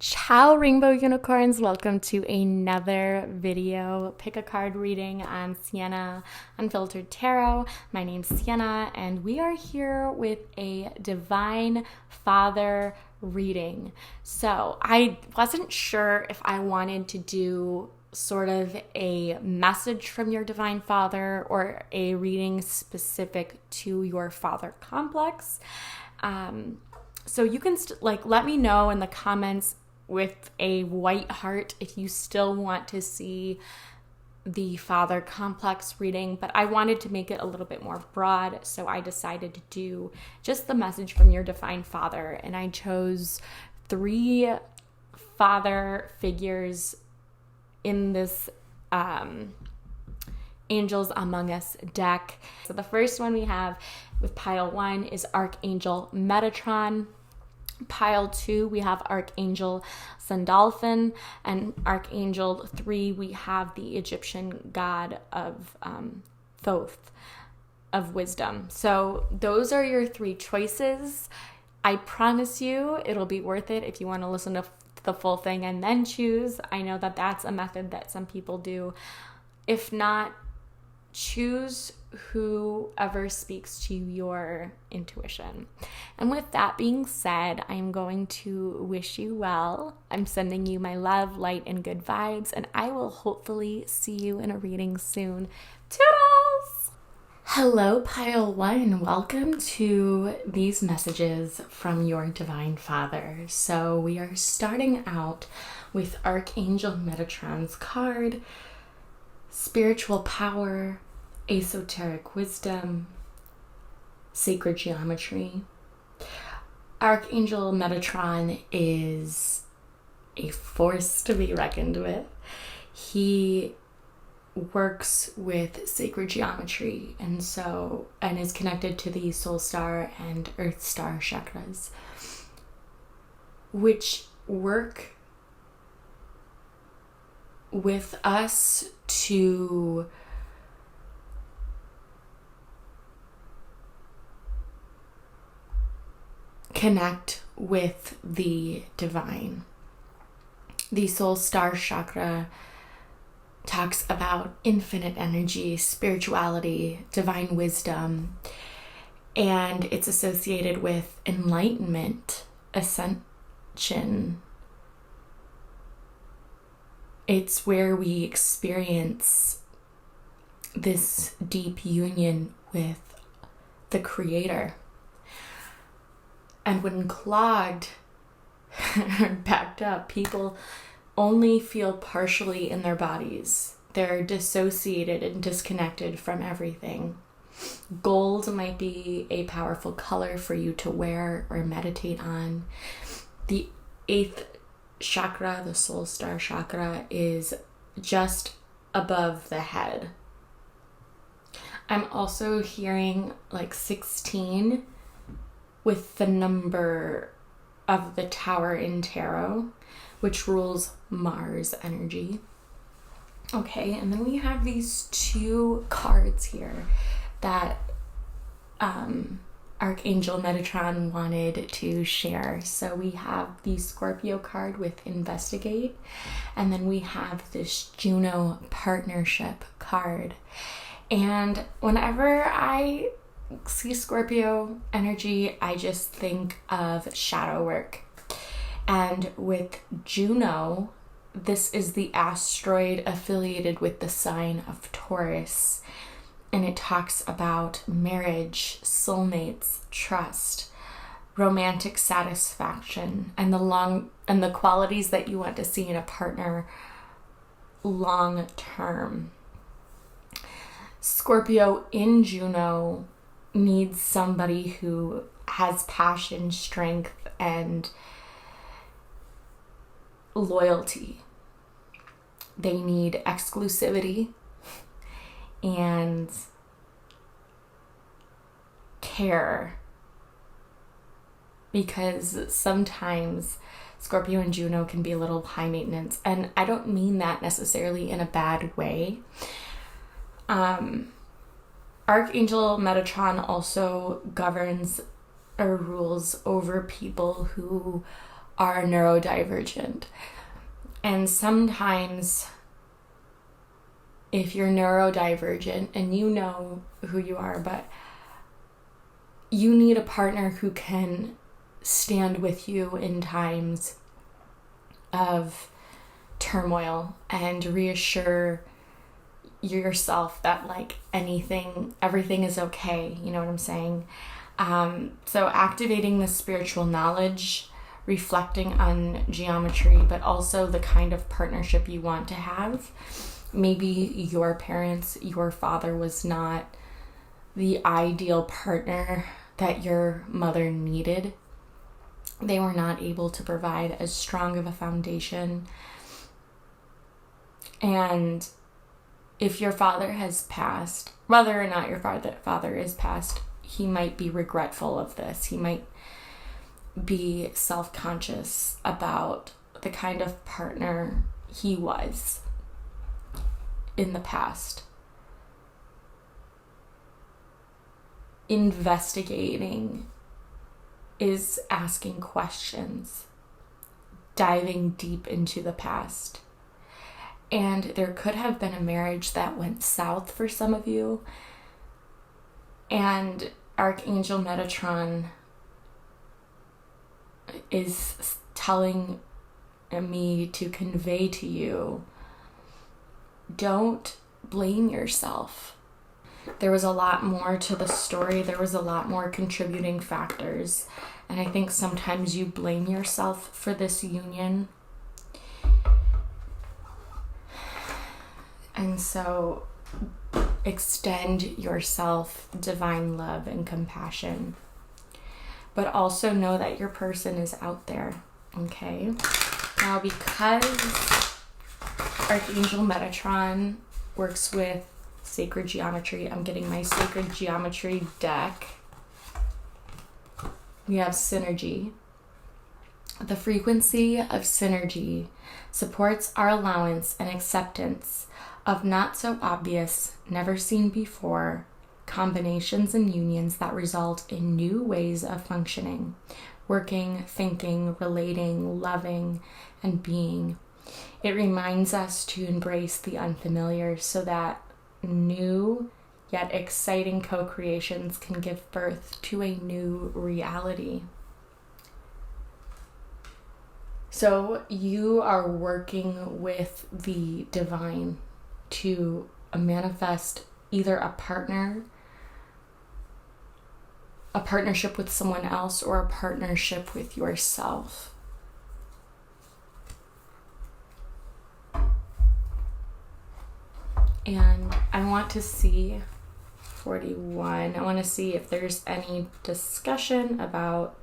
Ciao, Rainbow Unicorns. Welcome to another video. Pick a card reading on Siena Unfiltered Tarot. My name's Siena, and we are here with a Divine Father reading. So I wasn't sure if I wanted to do sort of a message from your Divine Father or a reading specific to your father complex. So you can let me know in the comments with a white heart if you still want to see the father complex reading, but I wanted to make it a little bit more broad, so I decided to do just the message from your Divine Father, and I chose 3 father figures in this Angels Among Us deck. So the first one we have with pile 1 is Archangel Metatron. Pile 2, we have Archangel Sandalphon, and Archangel 3, we have the Egyptian god of Thoth, of wisdom. So those are your 3 choices. I promise you it'll be worth it if you want to listen to the full thing and then choose. I know that that's a method that some people do. If not, choose whoever speaks to your intuition. And with that being said, I'm going to wish you well. I'm sending you my love, light, and good vibes, and I will hopefully see you in a reading soon. Toodles! Hello, Pile 1. Welcome to these messages from your Divine Father. So we are starting out with Archangel Metatron's card, Spiritual Power, Esoteric Wisdom, Sacred Geometry. Archangel Metatron is a force to be reckoned with. He works with sacred geometry and is connected to the soul star and earth star chakras, which work with us to connect with the divine. The soul star chakra talks about infinite energy, spirituality, divine wisdom, and it's associated with enlightenment, ascension. It's where we experience this deep union with the Creator. And when clogged or backed up, people only feel partially in their bodies. They're dissociated and disconnected from everything. Gold might be a powerful color for you to wear or meditate on. The 8th chakra, the soul star chakra, is just above the head. I'm also hearing 16 with the number of the tower in tarot, which rules Mars energy. Okay, and then we have these 2 cards here that Archangel Metatron wanted to share. So we have the Scorpio card with Investigate, and then we have this Juno Partnership card. And whenever I see Scorpio energy, I just think of shadow work. And with Juno, this is the asteroid affiliated with the sign of Taurus. And it talks about marriage, soulmates, trust, romantic satisfaction, and the qualities that you want to see in a partner long term. Scorpio in Juno needs somebody who has passion, strength, and loyalty. They need exclusivity and care, because sometimes Scorpio and Juno can be a little high maintenance, and I don't mean that necessarily in a bad way. Archangel Metatron also governs or rules over people who are neurodivergent. And sometimes if you're neurodivergent, and you know who you are, but you need a partner who can stand with you in times of turmoil and reassure yourself that like everything is okay. You know what I'm saying? So activating the spiritual knowledge, reflecting on geometry, but also the kind of partnership you want to have. Maybe your father was not the ideal partner that your mother needed. They were not able to provide as strong of a foundation. And if your father has passed, whether or not your father is passed, he might be regretful of this. He might be self-conscious about the kind of partner he was in the past. Investigating is asking questions, diving deep into the past. And there could have been a marriage that went south for some of you. And Archangel Metatron is telling me to convey to you, don't blame yourself. There was a lot more to the story. There was a lot more contributing factors. And I think sometimes you blame yourself for this union. And so extend yourself divine love and compassion. But also know that your person is out there, okay? Now, because Archangel Metatron works with sacred geometry, I'm getting my sacred geometry deck. We have synergy. The frequency of synergy supports our allowance and acceptance of not so obvious, never seen before combinations and unions that result in new ways of functioning, working, thinking, relating, loving, and being. It reminds us to embrace the unfamiliar so that new yet exciting co-creations can give birth to a new reality. So you are working with the divine to manifest either a partnership with someone else, or a partnership with yourself. And I want to see 41. I want to see if there's any discussion about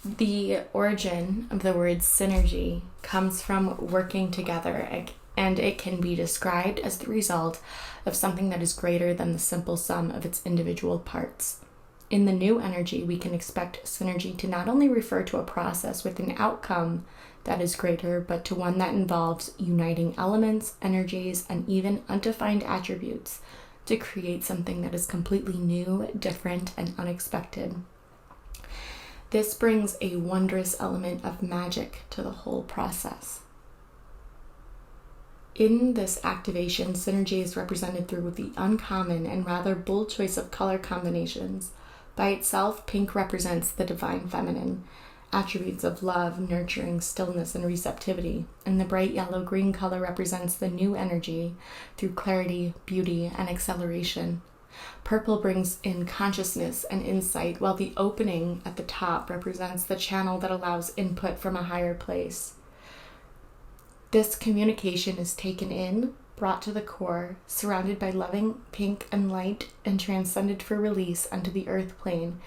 the origin of the word synergy. Comes from working together, and it can be described as the result of something that is greater than the simple sum of its individual parts. In the new energy, we can expect synergy to not only refer to a process with an outcome that is greater, but to one that involves uniting elements, energies, and even undefined attributes to create something that is completely new, different, and unexpected. This brings a wondrous element of magic to the whole process. In this activation, synergy is represented through the uncommon and rather bold choice of color combinations. By itself, pink represents the divine feminine, attributes of love, nurturing, stillness, and receptivity. And the bright yellow-green color represents the new energy through clarity, beauty, and acceleration. Purple brings in consciousness and insight, while the opening at the top represents the channel that allows input from a higher place. This communication is taken in, brought to the core, surrounded by loving pink and light, and transcended for release onto the earth plane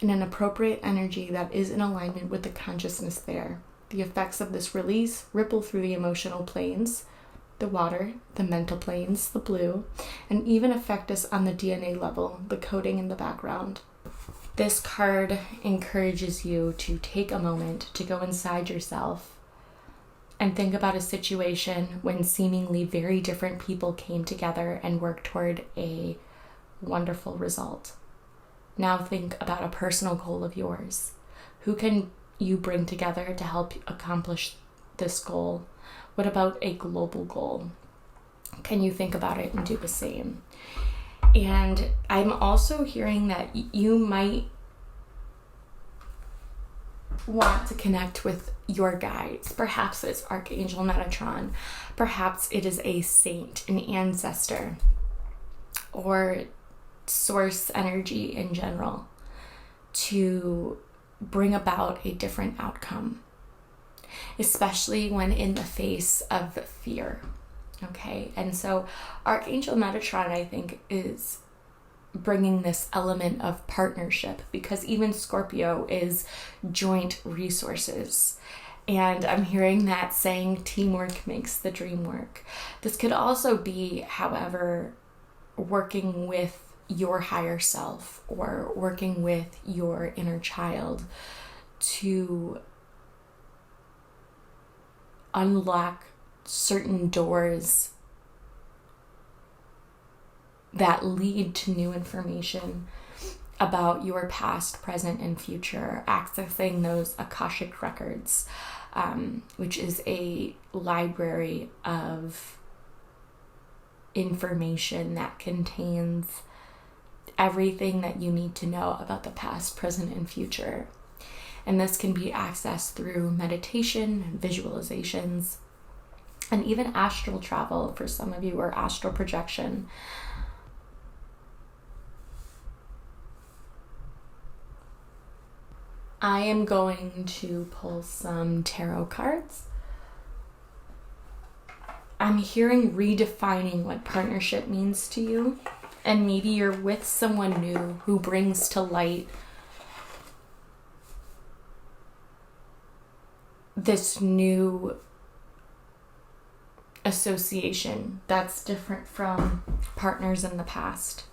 in an appropriate energy that is in alignment with the consciousness there. The effects of this release ripple through the emotional planes, the water, the mental planes, the blue, and even affect us on the DNA level, the coding in the background. This card encourages you to take a moment to go inside yourself And think about a situation when seemingly very different people came together and worked toward a wonderful result. Now think about a personal goal of yours. Who can you bring together to help accomplish this goal? What about a global goal? Can you think about it and do the same? And I'm also hearing that you might want to connect with your guides. Perhaps it's Archangel Metatron. Perhaps it is a saint, an ancestor, or source energy in general to bring about a different outcome, especially when in the face of fear. Okay, and so Archangel Metatron, I think, is bringing this element of partnership, because even Scorpio is joint resources. And I'm hearing that saying, teamwork makes the dream work. This could also be, however, working with your higher self or working with your inner child to unlock certain doors that lead to new information about your past, present, and future, accessing those Akashic records, which is a library of information that contains everything that you need to know about the past, present, and future. And this can be accessed through meditation, visualizations, and even astral travel for some of you, or astral projection. I am going to pull some tarot cards. I'm hearing redefining what partnership means to you. And maybe you're with someone new who brings to light this new association that's different from partners in the past.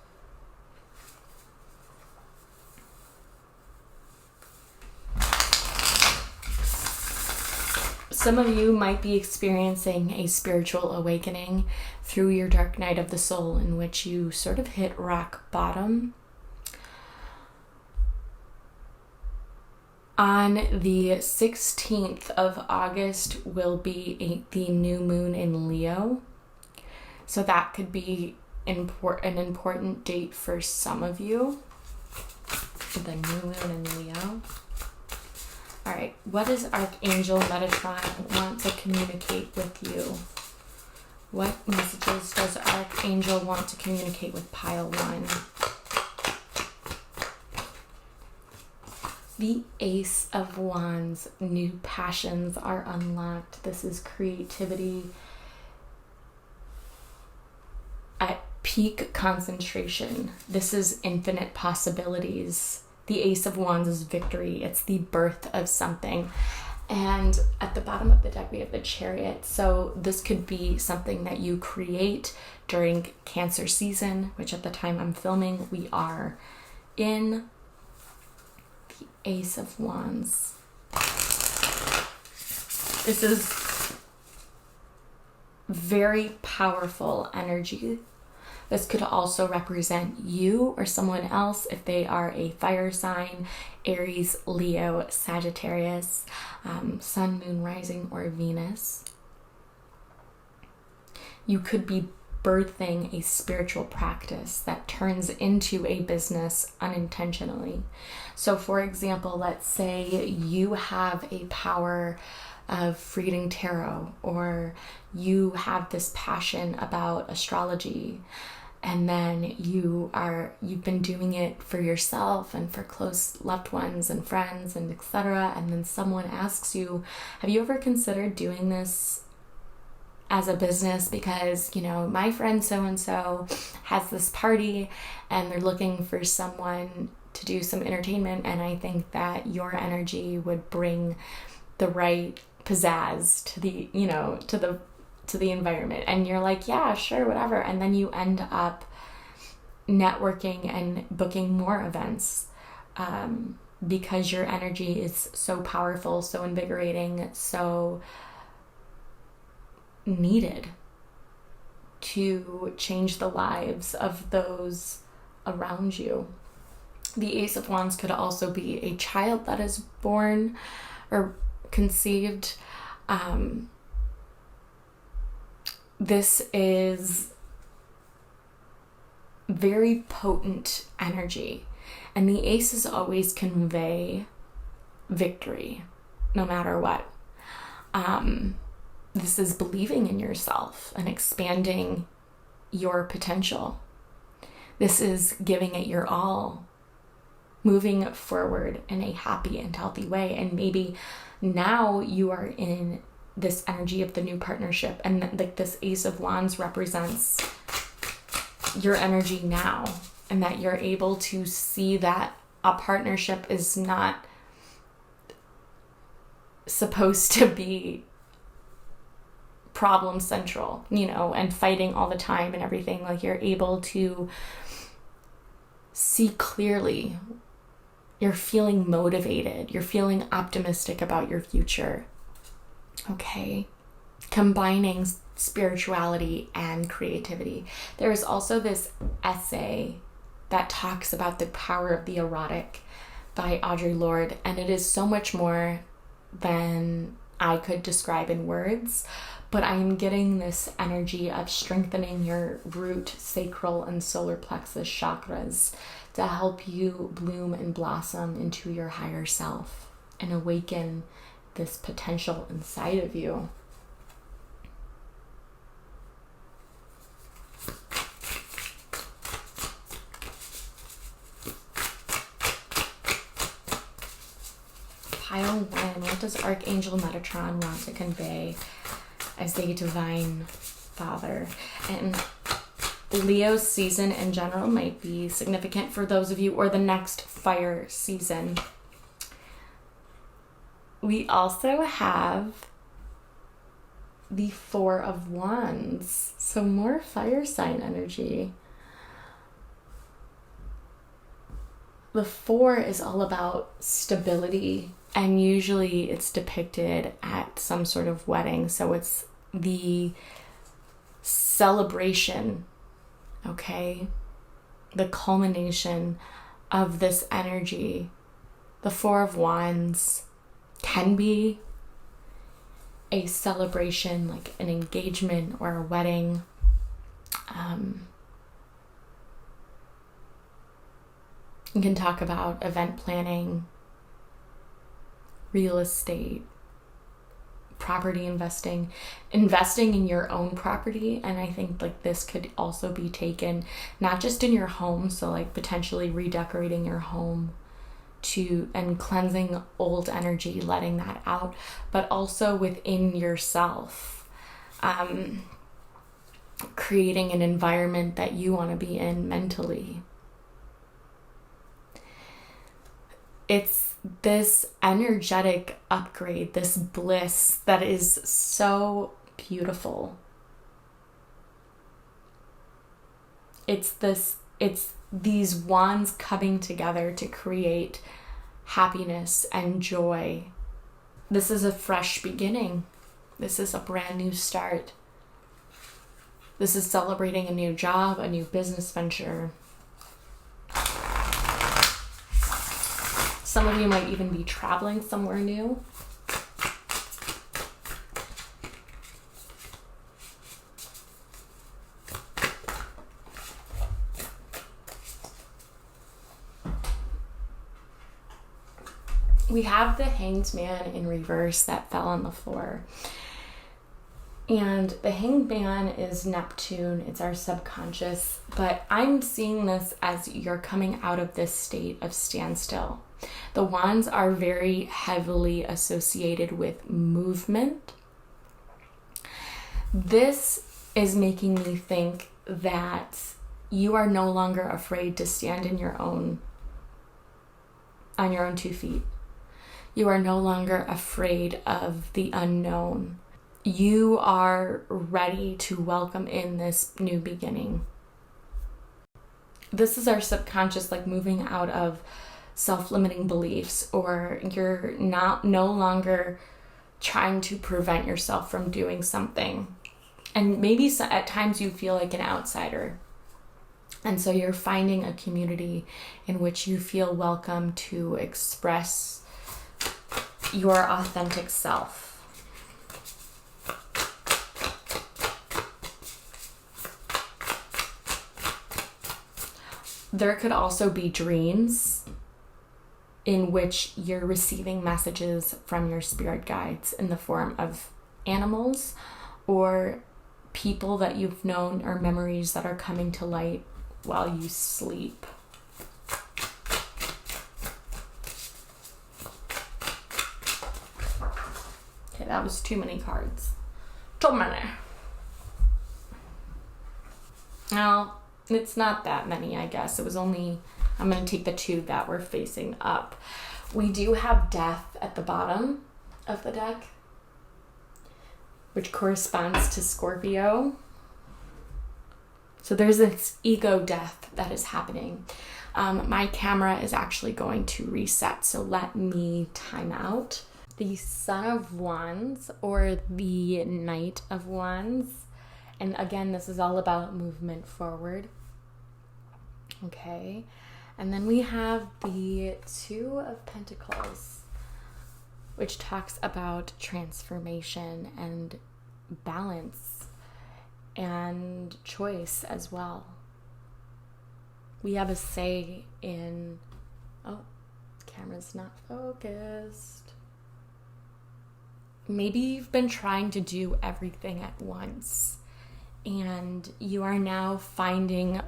Some of you might be experiencing a spiritual awakening through your dark night of the soul, in which you sort of hit rock bottom. On the 16th of August will be the new moon in Leo. So that could be an important date for some of you. The new moon in Leo. All right, what does Archangel Metatron want to communicate with you? What messages does Archangel want to communicate with pile 1? The Ace of Wands, new passions are unlocked. This is creativity at peak concentration. This is infinite possibilities. The Ace of Wands is victory. It's the birth of something. And at the bottom of the deck, we have the Chariot. So this could be something that you create during Cancer season, which at the time I'm filming, we are in. The Ace of Wands. This is very powerful energy. This could also represent you or someone else if they are a fire sign, Aries, Leo, Sagittarius, Sun, Moon, Rising, or Venus. You could be birthing a spiritual practice that turns into a business unintentionally. So for example, let's say you have a power of reading tarot, or you have this passion about astrology, and then you've been doing it for yourself and for close loved ones and friends and etc. And then someone asks you, have you ever considered doing this as a business? Because, my friend so-and-so has this party and they're looking for someone to do some entertainment, and I think that your energy would bring the right pizzazz to the environment. And you're like, yeah, sure, whatever. And then you end up networking and booking more events because your energy is so powerful, so invigorating, so needed to change the lives of those around you. The Ace of Wands could also be a child that is born or conceived. This is very potent energy, and the aces always convey victory no matter what. This is believing in yourself and expanding your potential. This is giving it your all, moving forward in a happy and healthy way. And maybe now you are in this energy of the new partnership, and like this Ace of Wands represents your energy now, and that you're able to see that a partnership is not supposed to be problem central, and fighting all the time and everything. Like, you're able to see clearly. You're feeling motivated. You're feeling optimistic about your future. Okay? Combining spirituality and creativity. There is also this essay that talks about the power of the erotic by Audre Lorde, and it is so much more than I could describe in words, but I am getting this energy of strengthening your root, sacral, and solar plexus chakras to help you bloom and blossom into your higher self and awaken this potential inside of you. Pile 1, what does Archangel Metatron want to convey as a divine father? And Leo's season in general might be significant for those of you, or the next fire season. We also have the Four of Wands, so more fire sign energy. The 4 is all about stability, and usually it's depicted at some sort of wedding. So it's the celebration, okay? The culmination of this energy. The Four of Wands can be a celebration, like an engagement or a wedding. You can talk about event planning, real estate, property investing in your own property. And I think like this could also be taken not just in your home, so like potentially redecorating your home and cleansing old energy, letting that out, but also within yourself, creating an environment that you want to be in mentally. It's this energetic upgrade, this bliss that is so beautiful. It's these wands coming together to create happiness and joy. This is a fresh beginning. This is a brand new start. This is celebrating a new job, a new business venture. Some of you might even be traveling somewhere new. We have the Hanged Man in reverse that fell on the floor. And the Hanged Man is Neptune. It's our subconscious. But I'm seeing this as you're coming out of this state of standstill. The wands are very heavily associated with movement. This is making me think that you are no longer afraid to stand on your own 2 feet. You are no longer afraid of the unknown. You are ready to welcome in this new beginning. This is our subconscious, like moving out of self-limiting beliefs, or you're no longer trying to prevent yourself from doing something. And maybe at times you feel like an outsider. And so you're finding a community in which you feel welcome to express your authentic self. There could also be dreams in which you're receiving messages from your spirit guides in the form of animals or people that you've known, or memories that are coming to light while you sleep. Okay, that was too many cards. Too many. Now, it's not that many, I guess. It was only, I'm going to take the two that were facing up. We do have death at the bottom of the deck, which corresponds to Scorpio. So there's this ego death that is happening. My camera is actually going to reset, so let me time out. The Son of Wands, or the Knight of Wands. And again, this is all about movement forward. Okay. And then we have the Two of Pentacles, which talks about transformation and balance and choice as well. We have a say in... Oh, camera's not focused. Maybe you've been trying to do everything at once, and you are now finding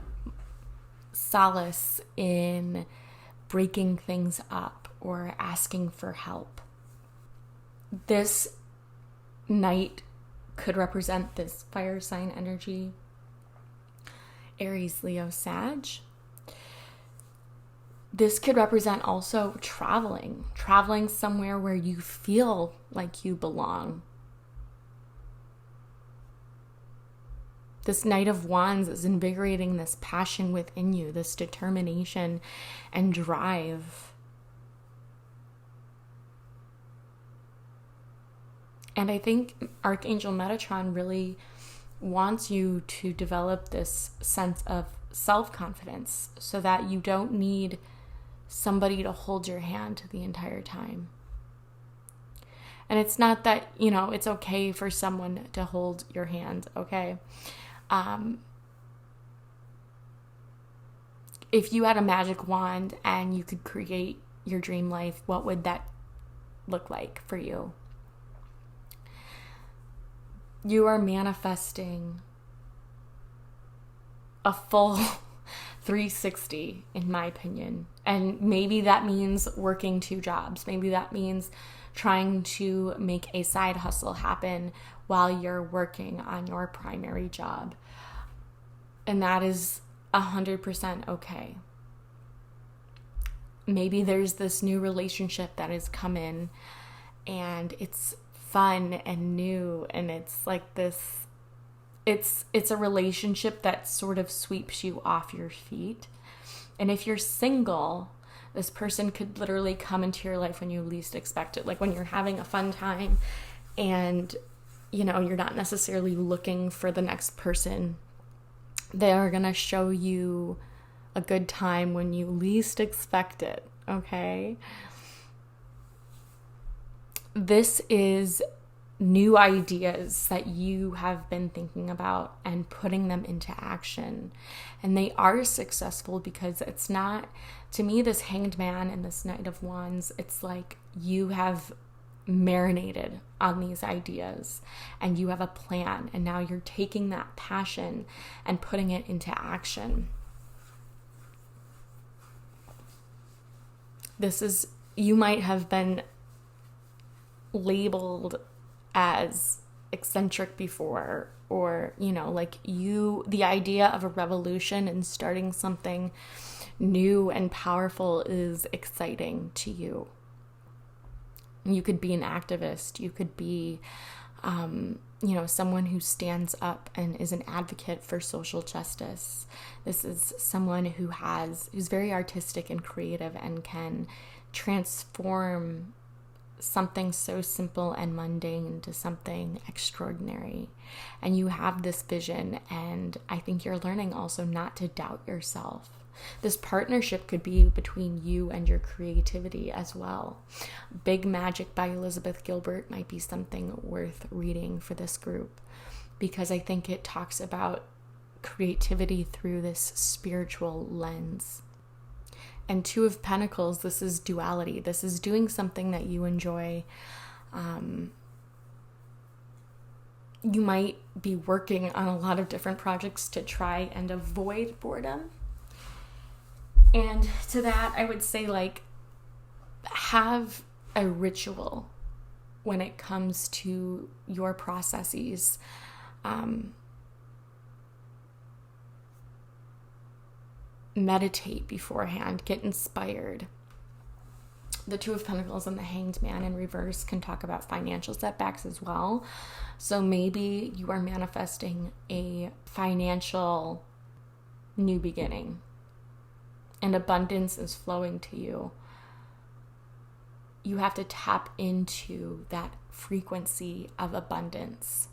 solace in breaking things up or asking for help. This Knight could represent this fire sign energy, Aries, Leo, Sag. This could represent also traveling somewhere where you feel like you belong. This Knight of Wands is invigorating this passion within you, this determination and drive. And I think Archangel Metatron really wants you to develop this sense of self-confidence so that you don't need somebody to hold your hand the entire time. And it's not that, it's okay for someone to hold your hand, okay? If you had a magic wand and you could create your dream life, what would that look like for you? You are manifesting a full 360, in my opinion. And maybe that means working 2 jobs. Maybe that means trying to make a side hustle happen while you're working on your primary job. And that is 100% okay. Maybe there's this new relationship that has come in and it's fun and new, and it's like this, it's a relationship that sort of sweeps you off your feet. And if you're single, this person could literally come into your life when you least expect it, like when you're having a fun time and you're not necessarily looking for the next person. They are going to show you a good time when you least expect it, okay? This is new ideas that you have been thinking about and putting them into action. And they are successful because it's not, to me, this Hanged Man and this Knight of Wands, it's like you have marinated on these ideas and you have a plan, and now you're taking that passion and putting it into action. You might have been labeled as eccentric before, or the idea of a revolution and starting something new and powerful is exciting to you. You could be an activist. You could be, someone who stands up and is an advocate for social justice. This is someone who's very artistic and creative and can transform something so simple and mundane to something extraordinary. And you have this vision, and I think you're learning also not to doubt yourself. This partnership could be between you and your creativity as well. Big Magic by Elizabeth Gilbert might be something worth reading for this group, because I think it talks about creativity through this spiritual lens. And Two of Pentacles, this is duality. This is doing something that you enjoy. You might be working on a lot of different projects to try and avoid boredom. And to that, I would say, like, have a ritual when it comes to your processes. Meditate beforehand, get inspired. The Two of Pentacles and the Hanged Man in reverse can talk about financial setbacks as well. So maybe you are manifesting a financial new beginning and abundance is flowing to you. You have to tap into that frequency of abundance.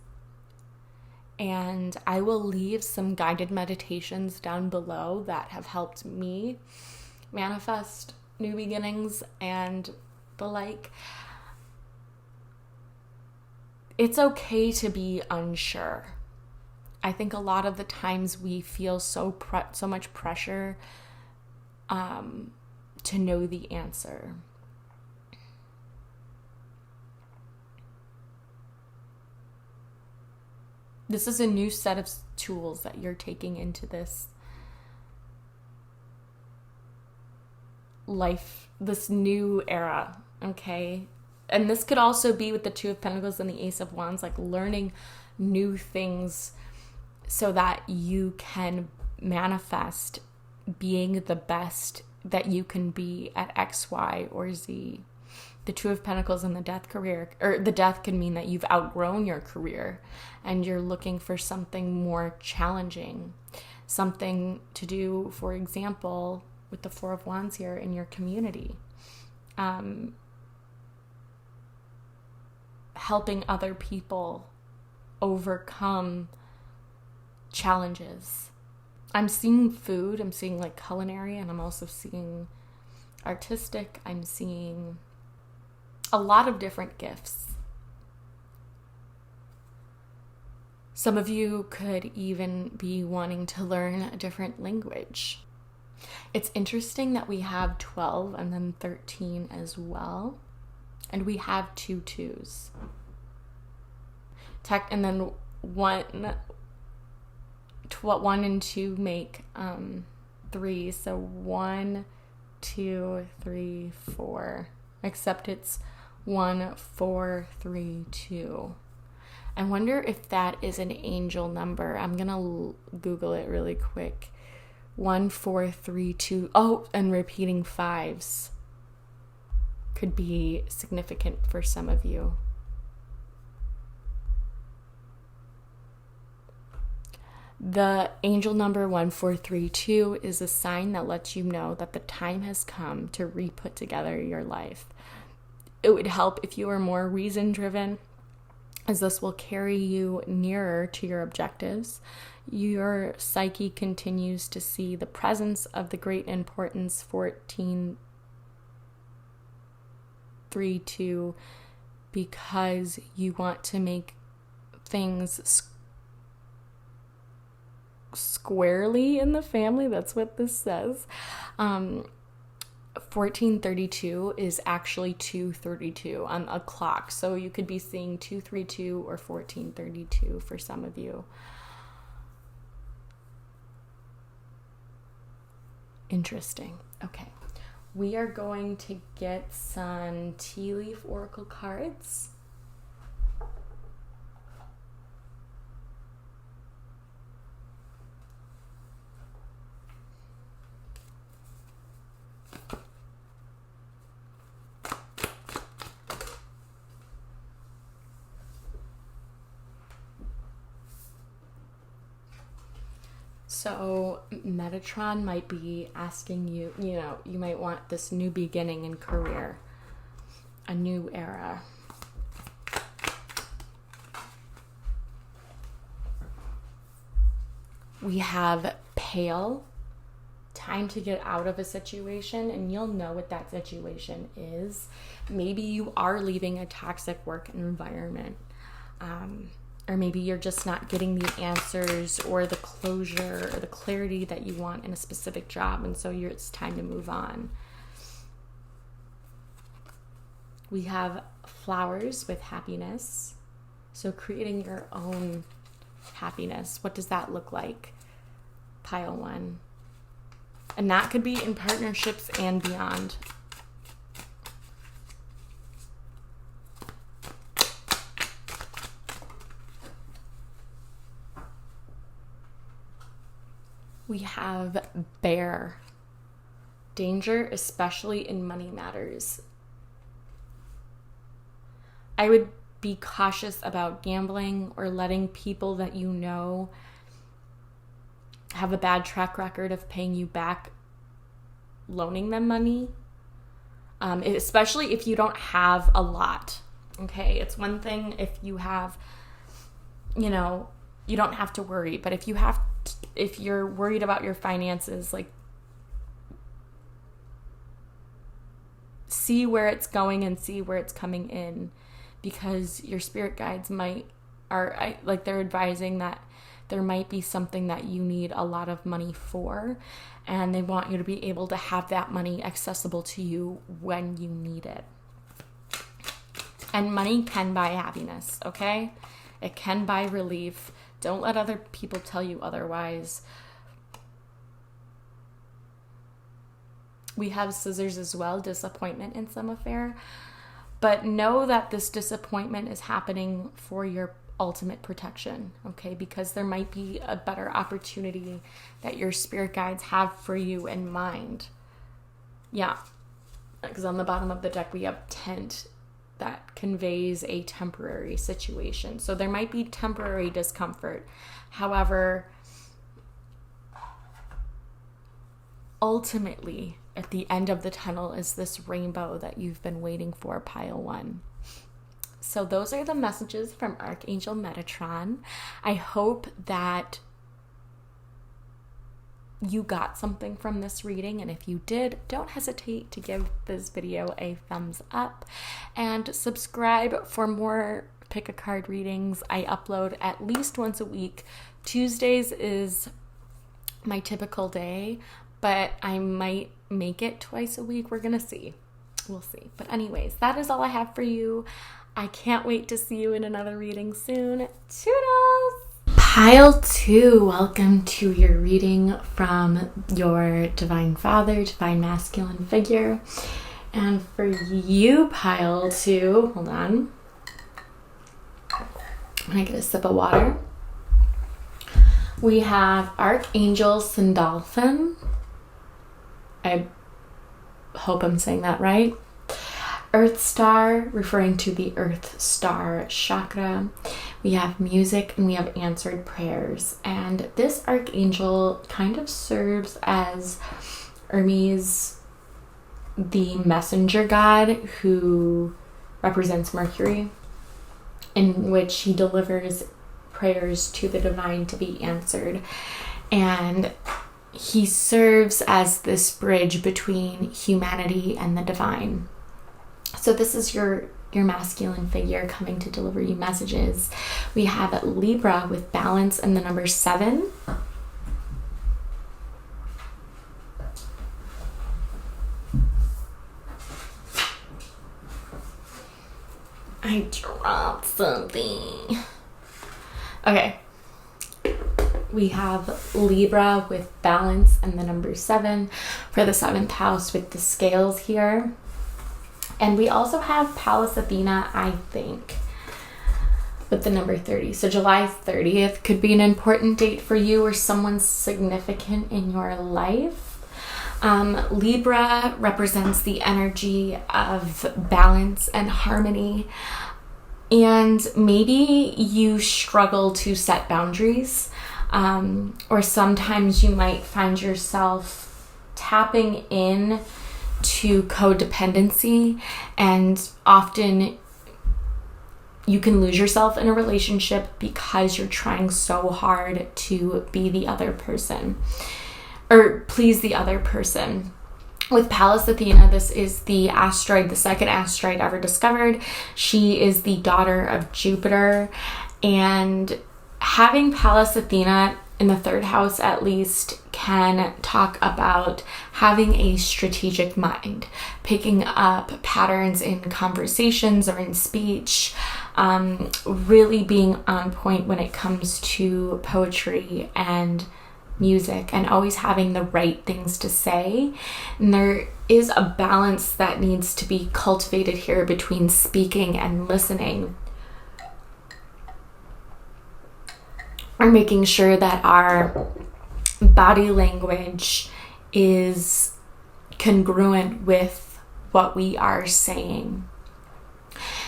And I will leave some guided meditations down below that have helped me manifest new beginnings and the like. It's okay to be unsure. I think a lot of the times we feel so much pressure to know the answer. This is a new set of tools that you're taking into this life, this new era, okay? And this could also be with the Two of Pentacles and the Ace of Wands, like learning new things so that you can manifest being the best that you can be at X, Y, or Z. The Two of Pentacles and the Death career, or the Death can mean that you've outgrown your career and you're looking for something more challenging, something to do, for example, with the Four of Wands here in your community, helping other people overcome challenges. I'm seeing food, I'm seeing like culinary, and I'm also seeing artistic, I'm seeing a lot of different gifts. Some of you could even be wanting to learn a different language. It's interesting that we have 12 and then 13 as well. And we have 2 2s. And then 1 and 2 make 3. So 1, 2, 3, 4. Except it's 1, 4, 3, 2. I wonder if that is an angel number. I'm going to Google it really quick. 1, 4, 3, 2. Oh, and repeating 5s could be significant for some of you. The angel number 1432 is a sign that lets you know that the time has come to re-put together your life. It would help if you are more reason-driven, as this will carry you nearer to your objectives. Your psyche continues to see the presence of the great importance 1432 because you want to make things squarely in the family. That's what this says. 1432 is actually 232 on a clock. So you could be seeing 232 or 1432 for some of you. Interesting. Okay. We are going to get some tea leaf oracle cards. So Metatron might be asking you, you might want this new beginning in career. a new era. We have pale, time to get out of a situation, and you'll know what that situation is. Maybe you are leaving a toxic work environment, or maybe you're just not getting the answers or the closure or the clarity that you want in a specific job, and so it's time to move on. We have flowers with happiness, so creating your own happiness. What does that look like? Pile 1. And that could be in partnerships and beyond. We have bear. Danger, especially in money matters. I would be cautious about gambling or letting people that you know have a bad track record of paying you back, loaning them money, especially if you don't have a lot. Okay, it's one thing if you have, you don't have to worry, but if you're worried about your finances, like, see where it's going and see where it's coming in, because your spirit guides they're advising that there might be something that you need a lot of money for, and they want you to be able to have that money accessible to you when you need it. And money can buy happiness, okay? It can buy relief. Don't let other people tell you otherwise. We have scissors as well, disappointment in some affair. But know that this disappointment is happening for your ultimate protection, okay? Because there might be a better opportunity that your spirit guides have for you in mind. Yeah, because on the bottom of the deck we have tent. That conveys a temporary situation. So there might be temporary discomfort. However, ultimately, at the end of the tunnel is this rainbow that you've been waiting for, Pile 1. So those are the messages from Archangel Metatron. I hope that you got something from this reading, and if you did, don't hesitate to give this video a thumbs up and subscribe for more pick a card readings. I upload at least once a week. Tuesdays is my typical day, but I might make it twice a week. We're gonna see. We'll see. But anyways, that is all I have for you. I can't wait to see you in another reading soon. Toodles! Pile 2, welcome to your reading from your Divine Father, Divine Masculine figure. And for you, Pile 2, hold on. I'm gonna get a sip of water. We have Archangel Sandalphon. I hope I'm saying that right. Earth Star, referring to the Earth Star chakra. We have music and we have answered prayers. And this archangel kind of serves as Hermes, the messenger god who represents Mercury, in which he delivers prayers to the divine to be answered. And he serves as this bridge between humanity and the divine. So this is your masculine figure coming to deliver you messages. We have Libra with balance and the number 7. I dropped something. Okay. We have Libra with balance and the number 7 for the 7th house with the scales here. And we also have Pallas Athena, I think, with the number 30. So July 30th could be an important date for you or someone significant in your life. Libra represents the energy of balance and harmony. And maybe you struggle to set boundaries. Or sometimes you might find yourself tapping in to codependency, and often you can lose yourself in a relationship because you're trying so hard to be the other person or please the other person. With Pallas Athena, this is the asteroid, the second asteroid ever discovered. She is the daughter of Jupiter, and having Pallas Athena in the third house at least can talk about having a strategic mind, picking up patterns in conversations or in speech, really being on point when it comes to poetry and music, and always having the right things to say. And there is a balance that needs to be cultivated here between speaking and listening, or making sure that our body language is congruent with what we are saying.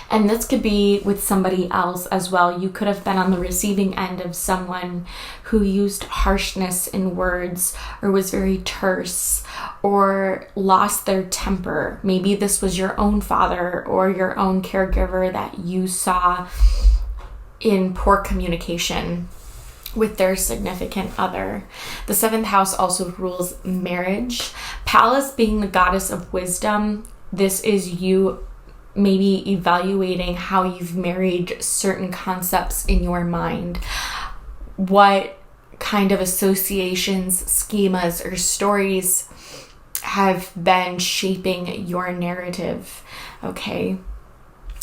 And this could be with somebody else as well. You could have been on the receiving end of someone who used harshness in words, or was very terse, or lost their temper. Maybe this was your own father or your own caregiver that you saw in poor communication with their significant other. The seventh house also rules marriage. Pallas being the goddess of wisdom, this is you maybe evaluating how you've married certain concepts in your mind. What kind of associations, schemas, or stories have been shaping your narrative, okay?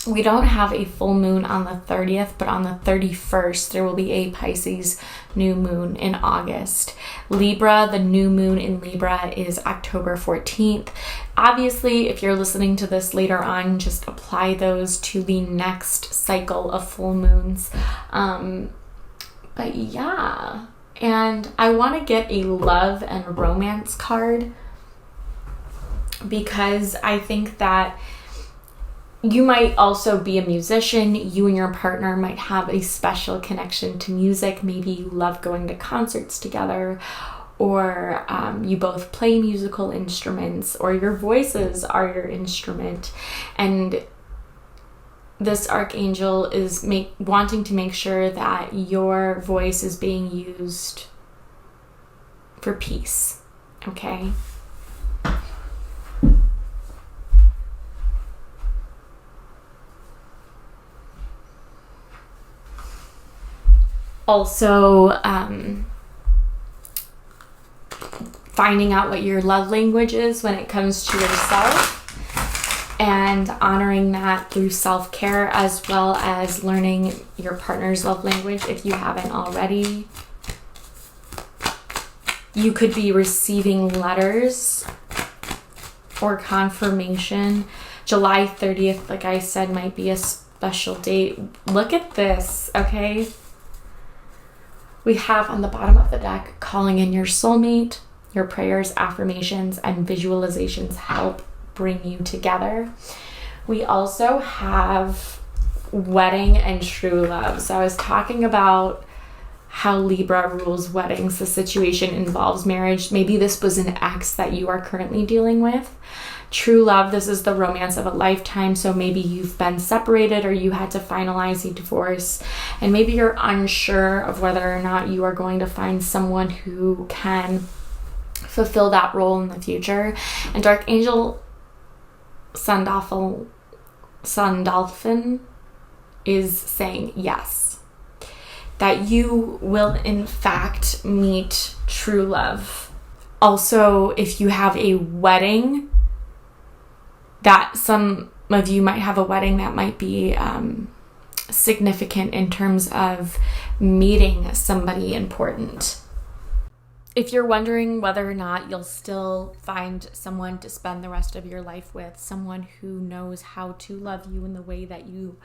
We don't have a full moon on the 30th, but on the 31st, there will be a Pisces new moon in August. Libra, the new moon in Libra is October 14th. Obviously, if you're listening to this later on, just apply those to the next cycle of full moons. But yeah, and I want to get a love and romance card, because I think that you might also be a musician. You and your partner might have a special connection to music. Maybe you love going to concerts together, or you both play musical instruments, or your voices are your instrument. And this archangel is wanting to make sure that your voice is being used for peace, okay? Also, finding out what your love language is when it comes to yourself, and honoring that through self-care, as well as learning your partner's love language if you haven't already. You could be receiving letters or confirmation. July 30th, like I said, might be a special date. Look at this, okay? We have on the bottom of the deck, calling in your soulmate. Your prayers, affirmations, and visualizations help bring you together. We also have wedding and true love. So I was talking about how Libra rules weddings. The situation involves marriage. Maybe this was an ex that you are currently dealing with. True love, this is the romance of a lifetime. So maybe you've been separated, or you had to finalize a divorce, and maybe you're unsure of whether or not you are going to find someone who can fulfill that role in the future. And Archangel Sandalphon is saying yes, that you will in fact meet true love. Also, if you have a wedding, that some of you might have a wedding that might be significant in terms of meeting somebody important. If you're wondering whether or not you'll still find someone to spend the rest of your life with, someone who knows how to love you in the way that you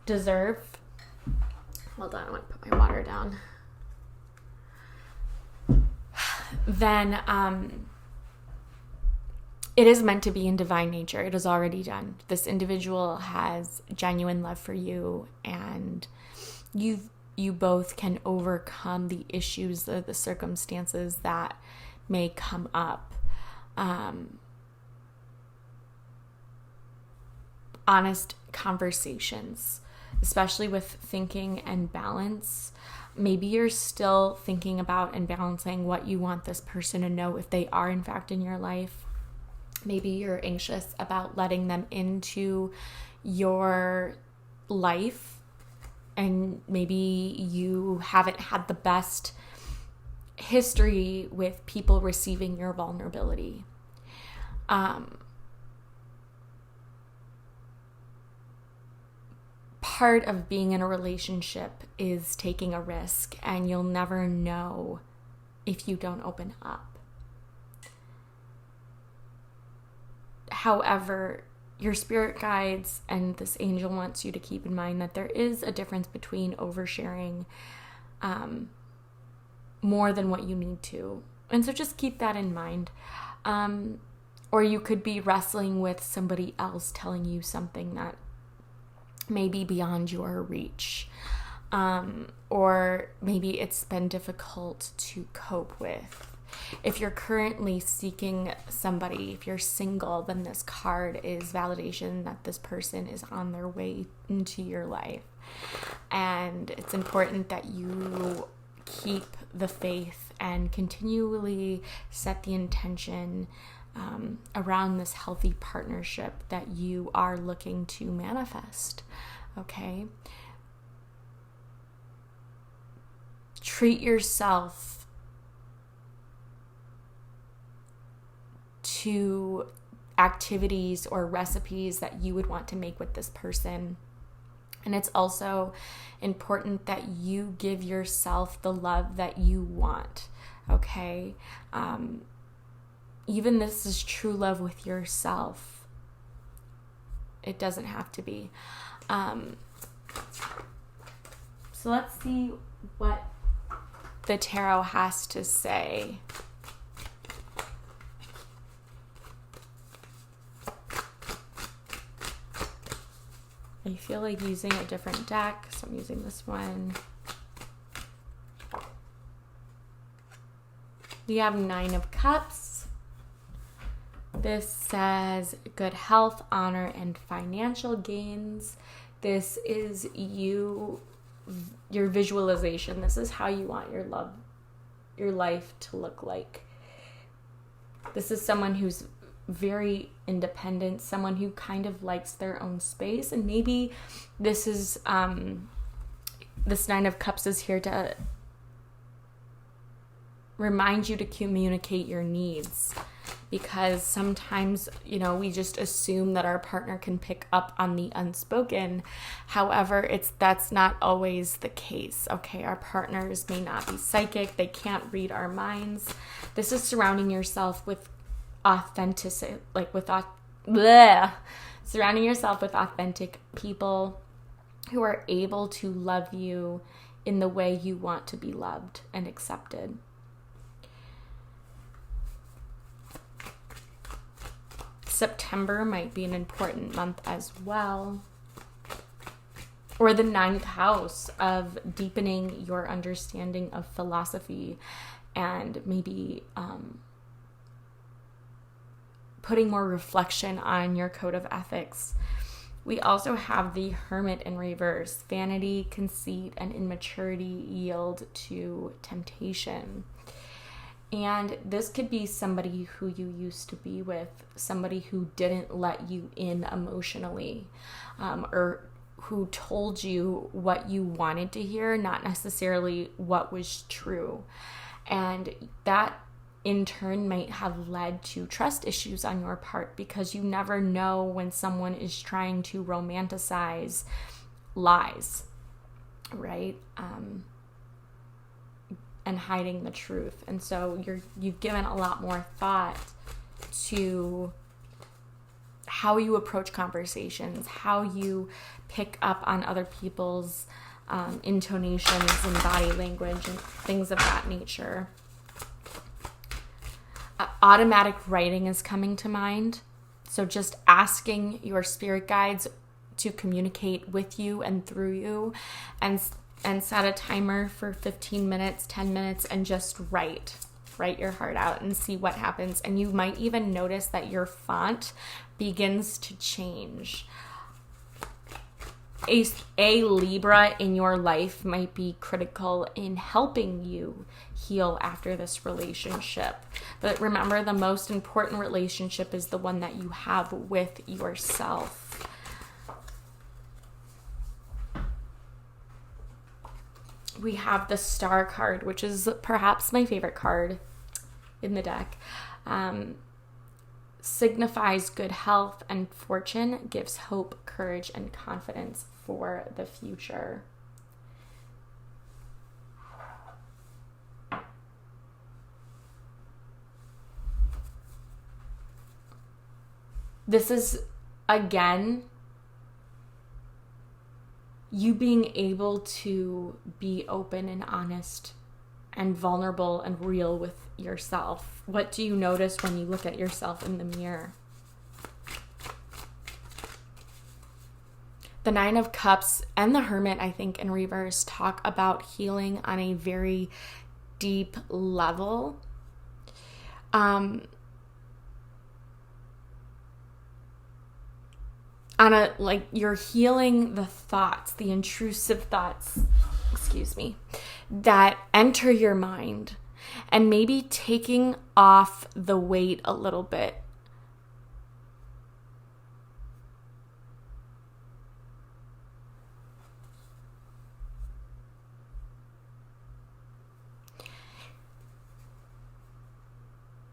deserve. Hold on, I want to put my water down. Then it is meant to be in divine nature. It is already done. This individual has genuine love for you, and you both can overcome the issues, the circumstances that may come up. honest conversations, especially with thinking and balance. Maybe you're still thinking about and balancing what you want this person to know if they are in fact in your life. Maybe you're anxious about letting them into your life, and maybe you haven't had the best history with people receiving your vulnerability. Part of being in a relationship is taking a risk, and you'll never know if you don't open up. However, your spirit guides and this angel wants you to keep in mind that there is a difference between oversharing more than what you need to. And so just keep that in mind. Or you could be wrestling with somebody else telling you something that may be beyond your reach. Or maybe it's been difficult to cope with. If you're currently seeking somebody, if you're single, then this card is validation that this person is on their way into your life. And it's important that you keep the faith and continually set the intention around this healthy partnership that you are looking to manifest. Okay? Treat yourself to activities or recipes that you would want to make with this person. And it's also important that you give yourself the love that you want, okay? Even this is true love with yourself. It doesn't have to be. So let's see what the tarot has to say. I feel like using a different deck, so I'm using this one. We have 9 of Cups. This says good health, honor, and financial gains. This is your visualization. This is how you want your life to look like. This is someone who's very independent, someone who kind of likes their own space, and maybe this is this 9 of Cups is here to remind you to communicate your needs, because sometimes we just assume that our partner can pick up on the unspoken. However, that's not always the case. Okay, our partners may not be psychic, they can't read our minds. This is surrounding yourself with surrounding yourself with authentic people who are able to love you in the way you want to be loved and accepted. September might be an important month as well. Or the 9th house of deepening your understanding of philosophy and maybe putting more reflection on your code of ethics. We also have the Hermit in reverse. Vanity, conceit, and immaturity yield to temptation. And this could be somebody who you used to be with, somebody who didn't let you in emotionally, or who told you what you wanted to hear, not necessarily what was true. And that in turn might have led to trust issues on your part, because you never know when someone is trying to romanticize lies, right? And hiding the truth. And so you've given a lot more thought to how you approach conversations, how you pick up on other people's intonations and body language and things of that nature. Automatic writing is coming to mind. So just asking your spirit guides to communicate with you and through you, and set a timer for 15 minutes, 10 minutes, and just write. write your heart out and see what happens. And you might even notice that your font begins to change. A Libra in your life might be critical in helping you heal after this relationship. But remember, the most important relationship is the one that you have with yourself. We have the Star card, which is perhaps my favorite card in the deck. Signifies good health and fortune, gives hope, courage, and confidence for the future. This is, again, you being able to be open and honest and vulnerable and real with yourself. What do you notice when you look at yourself in the mirror? The Nine of Cups and the Hermit, I think, in reverse, talk about healing on a very deep level. You're healing the thoughts, the intrusive thoughts, that enter your mind, and maybe taking off the weight a little bit.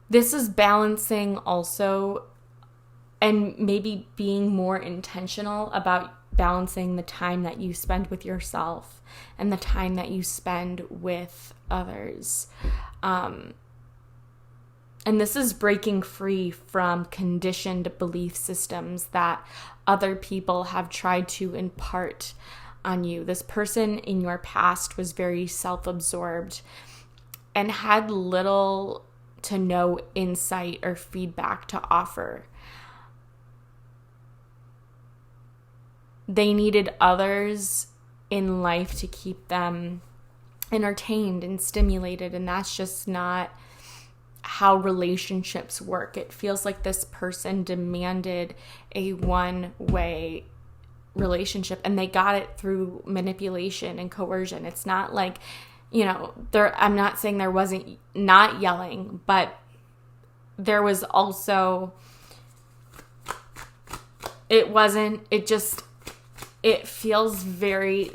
This is balancing also, and maybe being more intentional about balancing the time that you spend with yourself and the time that you spend with others. And this is breaking free from conditioned belief systems that other people have tried to impart on you. This person in your past was very self-absorbed and had little to no insight or feedback to offer. They needed others in life to keep them entertained and stimulated, and that's just not how relationships work. It feels like this person demanded a one-way relationship, and they got it through manipulation and coercion. It's not like, I'm not saying there wasn't not yelling, but there was also, it feels very,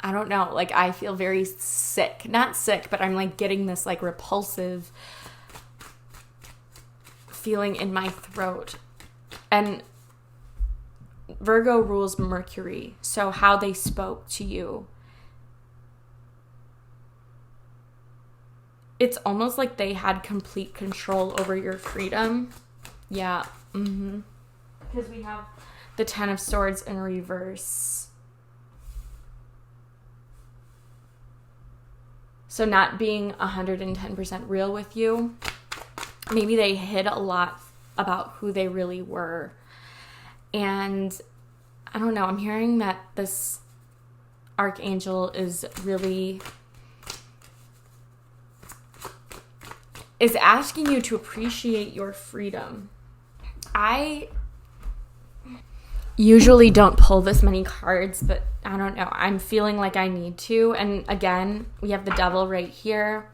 I feel very sick. Not sick, but I'm getting this repulsive feeling in my throat. And Virgo rules Mercury, so how they spoke to you. It's almost like they had complete control over your freedom. Yeah. Because we have the Ten of Swords in reverse. So not being 110% real with you. Maybe they hid a lot about who they really were. And I don't know, I'm hearing that this archangel is asking you to appreciate your freedom. I usually don't pull this many cards, but I don't know. I'm feeling like I need to. And again, we have the Devil right here.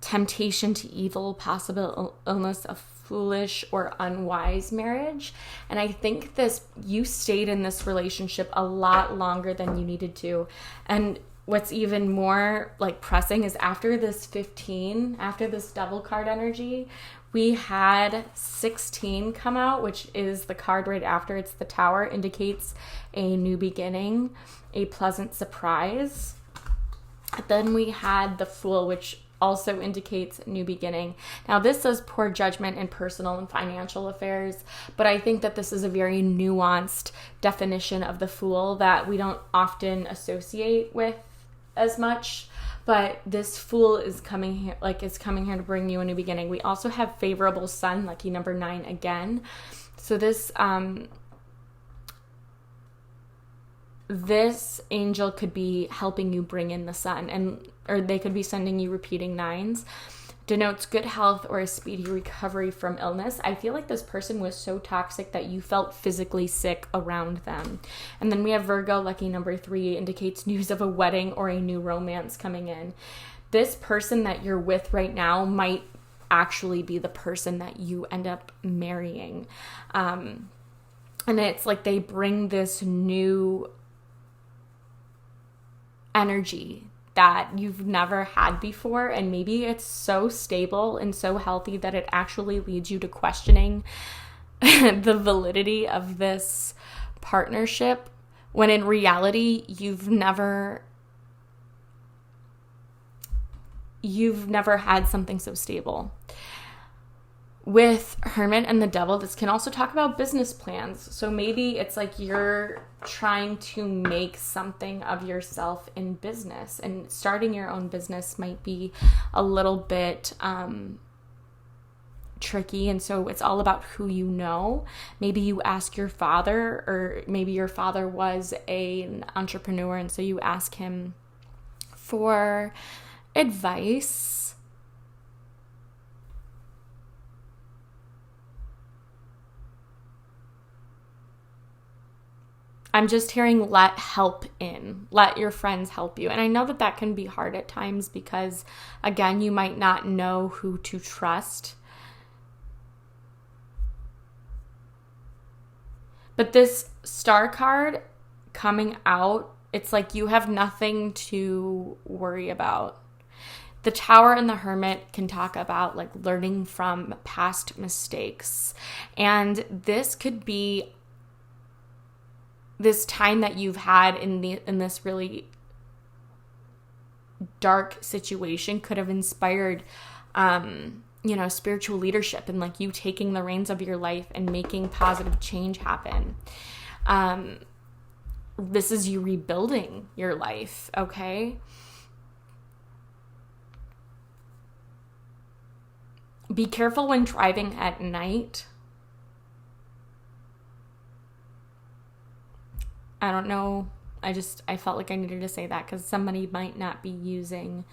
Temptation to evil, possible illness, a foolish or unwise marriage. And I think you stayed in this relationship a lot longer than you needed to. And what's even more pressing is after this Devil card energy, we had 16 come out, which is the card right after. It's the Tower, indicates a new beginning, a pleasant surprise. Then we had the Fool, which also indicates new beginning. Now, this says poor judgment in personal and financial affairs, but I think that this is a very nuanced definition of the Fool that we don't often associate with as much. But this Fool is coming here, to bring you a new beginning. We also have favorable Sun, lucky number 9 again. So this angel could be helping you bring in the sun. And or they could be sending you repeating 9s. Denotes good health or a speedy recovery from illness. I feel like this person was so toxic that you felt physically sick around them. And then we have Virgo, lucky number 3, indicates news of a wedding or a new romance coming in. This person that you're with right now might actually be the person that you end up marrying. And it's like they bring this new energy that you've never had before, and maybe it's so stable and so healthy that it actually leads you to questioning the validity of this partnership, when in reality you've never had something so stable. With Hermit and the Devil, this can also talk about business plans. So maybe it's like you're trying to make something of yourself in business, and starting your own business might be a little bit tricky. And so it's all about who you know. Maybe you ask your father, or maybe your father was an entrepreneur, and so you ask him for advice. I'm just hearing let help in. Let your friends help you. And I know that that can be hard at times because, again, you might not know who to trust. But this Star card coming out, it's like you have nothing to worry about. The Tower and the Hermit can talk about like learning from past mistakes. And this could be this time that you've had in this really dark situation could have inspired, spiritual leadership, and like you taking the reins of your life and making positive change happen. This is you rebuilding your life, okay? Be careful when driving at night. I don't know. I felt like I needed to say that because somebody might not be using,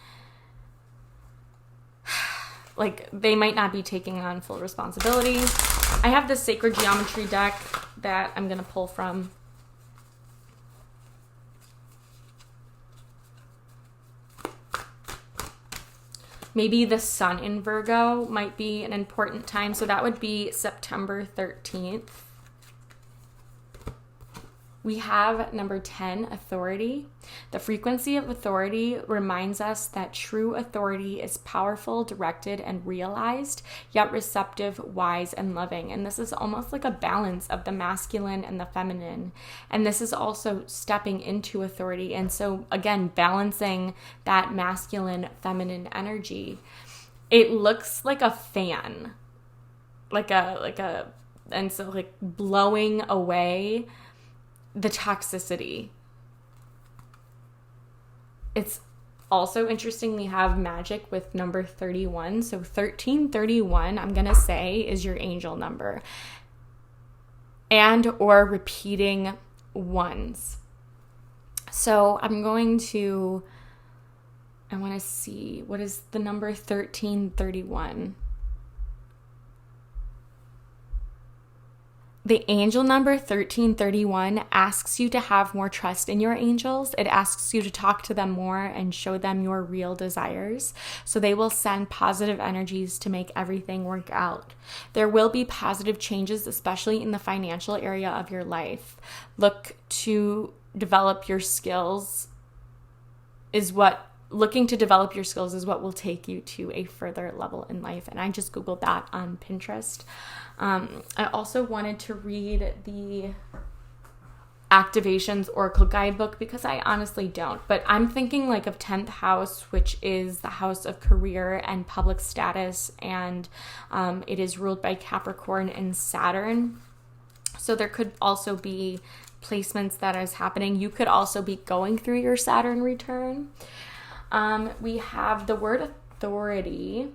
like, they might not be taking on full responsibility. I have this Sacred Geometry deck that I'm going to pull from. Maybe the Sun in Virgo might be an important time. So that would be September 13th. We have number 10, authority. The frequency of authority reminds us that true authority is powerful, directed, and realized, yet receptive, wise, and loving. And this is almost like a balance of the masculine and the feminine. And this is also stepping into authority. And so, again, balancing that masculine, feminine energy. It looks like a fan, and so like blowing away the toxicity. It's also interesting we have magic with number 31. So 1331, I'm going to say, is your angel number. And or repeating ones. So I want to see, what is the number 1331? The angel number 1331 asks you to have more trust in your angels. It asks you to talk to them more and show them your real desires, so they will send positive energies to make everything work out. There will be positive changes, especially in the financial area of your life. Looking to develop your skills is what will take you to a further level in life. And I just Googled that on Pinterest. I also wanted to read the Activations Oracle Guidebook because I honestly don't. But I'm thinking like of 10th house, which is the house of career and public status. And it is ruled by Capricorn and Saturn. So there could also be placements that is happening. You could also be going through your Saturn return. We have the word authority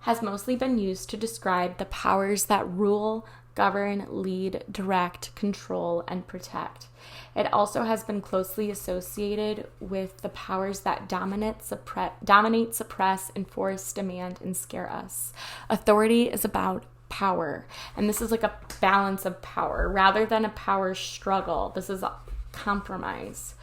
has mostly been used to describe the powers that rule govern, lead, direct, control, and protect. It also has been closely associated with the powers that dominate, suppress, enforce, demand, and scare us. Authority is about power, and this is like a balance of power rather than a power struggle. This is a compromise.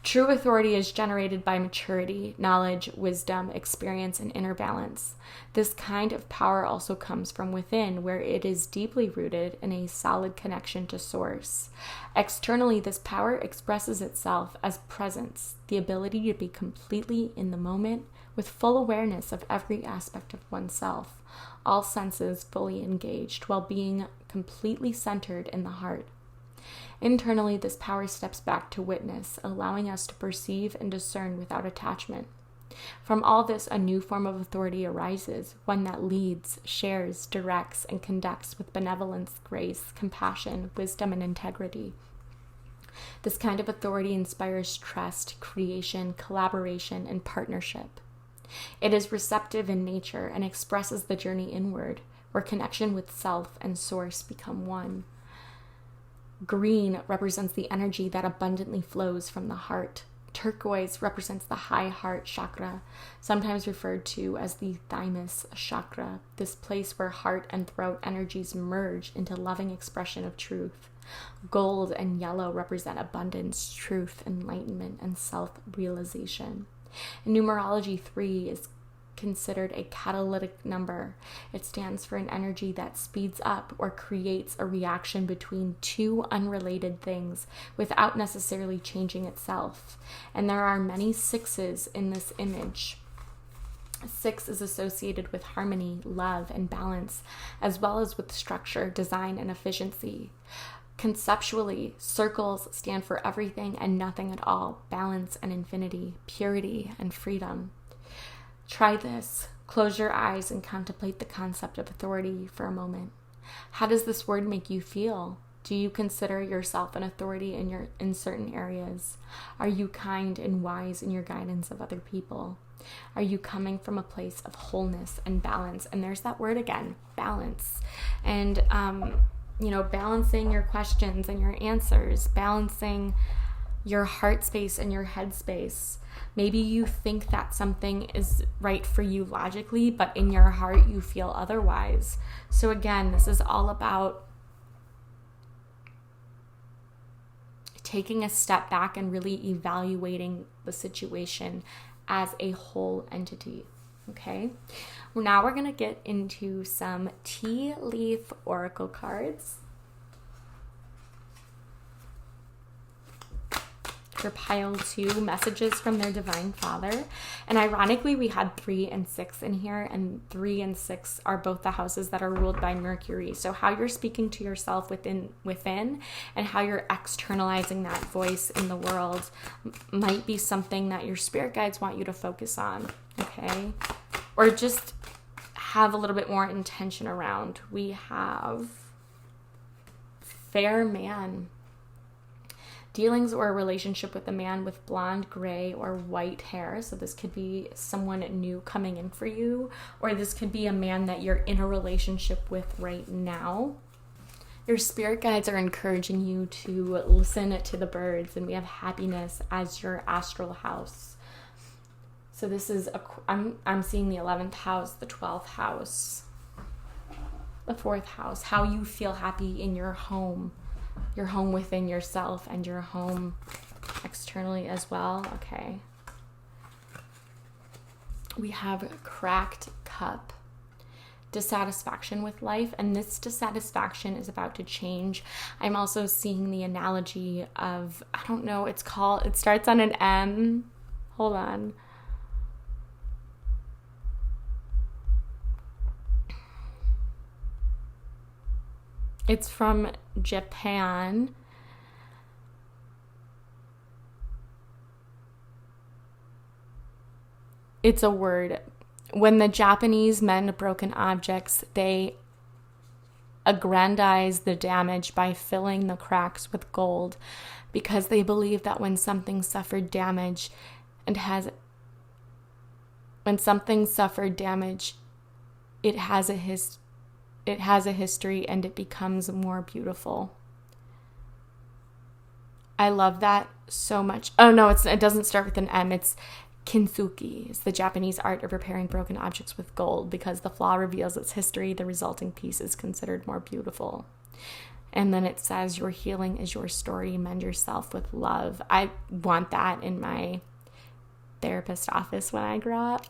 True authority is generated by maturity, knowledge, wisdom, experience, and inner balance. This kind of power also comes from within, where it is deeply rooted in a solid connection to source. Externally, this power expresses itself as presence, the ability to be completely in the moment with full awareness of every aspect of oneself, all senses fully engaged while being completely centered in the heart. Internally, this power steps back to witness, allowing us to perceive and discern without attachment. From all this, a new form of authority arises, one that leads, shares, directs, and conducts with benevolence, grace, compassion, wisdom, and integrity. This kind of authority inspires trust, creation, collaboration, and partnership. It is receptive in nature and expresses the journey inward, where connection with self and source become one. Green represents the energy that abundantly flows from the heart. Turquoise represents the high heart chakra, sometimes referred to as the thymus chakra, this place where heart and throat energies merge into loving expression of truth. Gold and yellow represent abundance, truth, enlightenment, and self-realization. In numerology, 3 is considered a catalytic number. It stands for an energy that speeds up or creates a reaction between two unrelated things without necessarily changing itself. And there are many 6s in this image. 6 is associated with harmony, love, and balance, as well as with structure, design, and efficiency. Conceptually, circles stand for everything and nothing at all, balance and infinity, purity and freedom. Try this. Close your eyes and contemplate the concept of authority for a moment. How does this word make you feel? Do you consider yourself an authority in certain areas? Are you kind and wise in your guidance of other people? Are you coming from a place of wholeness and balance? And there's that word again, balance. And, balancing your questions and your answers, balancing your heart space and your head space. Maybe you think that something is right for you logically, but in your heart you feel otherwise. So again, this is all about taking a step back and really evaluating the situation as a whole entity. Okay? Now we're going to get into some tea leaf oracle cards for pile 2, messages from their divine father. And ironically, we had 3 and 6 in here, and 3 and 6 are both the houses that are ruled by Mercury. So how you're speaking to yourself within and how you're externalizing that voice in the world might be something that your spirit guides want you to focus on, okay? Or just have a little bit more intention around. We have fair man. Dealings or a relationship with a man with blonde, gray, or white hair. So this could be someone new coming in for you, or this could be a man that you're in a relationship with right now. Your spirit guides are encouraging you to listen to the birds, and we have happiness as your astral house. So this is, I'm seeing the 11th house, the 12th house, the 4th house, how you feel happy in your home within yourself, and your home externally as well. Okay. We have cracked cup, dissatisfaction with life, and this dissatisfaction is about to change. I'm also seeing the analogy of, I don't know, it starts on an M. Hold on. It's from Japan. It's a word. When the Japanese men broken objects, they aggrandize the damage by filling the cracks with gold, because they believe that when something suffered damage, it has a it has a history and it becomes more beautiful. I love that so much. Oh no, it doesn't start with an M. It's kintsugi. It's the Japanese art of repairing broken objects with gold. Because the flaw reveals its history, the resulting piece is considered more beautiful. And then it says, your healing is your story. Mend yourself with love. I want that in my therapist office when I grow up.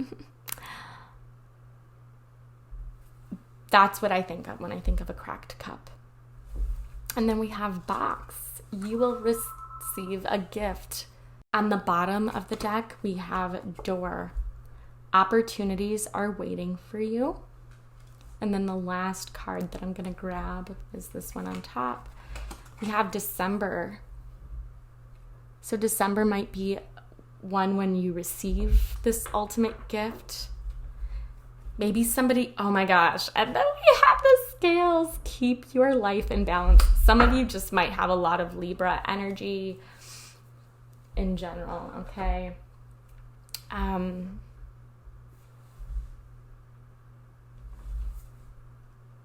That's what I think of when I think of a cracked cup. And then we have box. You will receive a gift. On the bottom of the deck, we have door. Opportunities are waiting for you. And then the last card that I'm going to grab is this one on top. We have December. So December might be one when you receive this ultimate gift. Maybe somebody, oh my gosh. And then we have the scales. Keep your life in balance. Some of you just might have a lot of Libra energy in general, okay?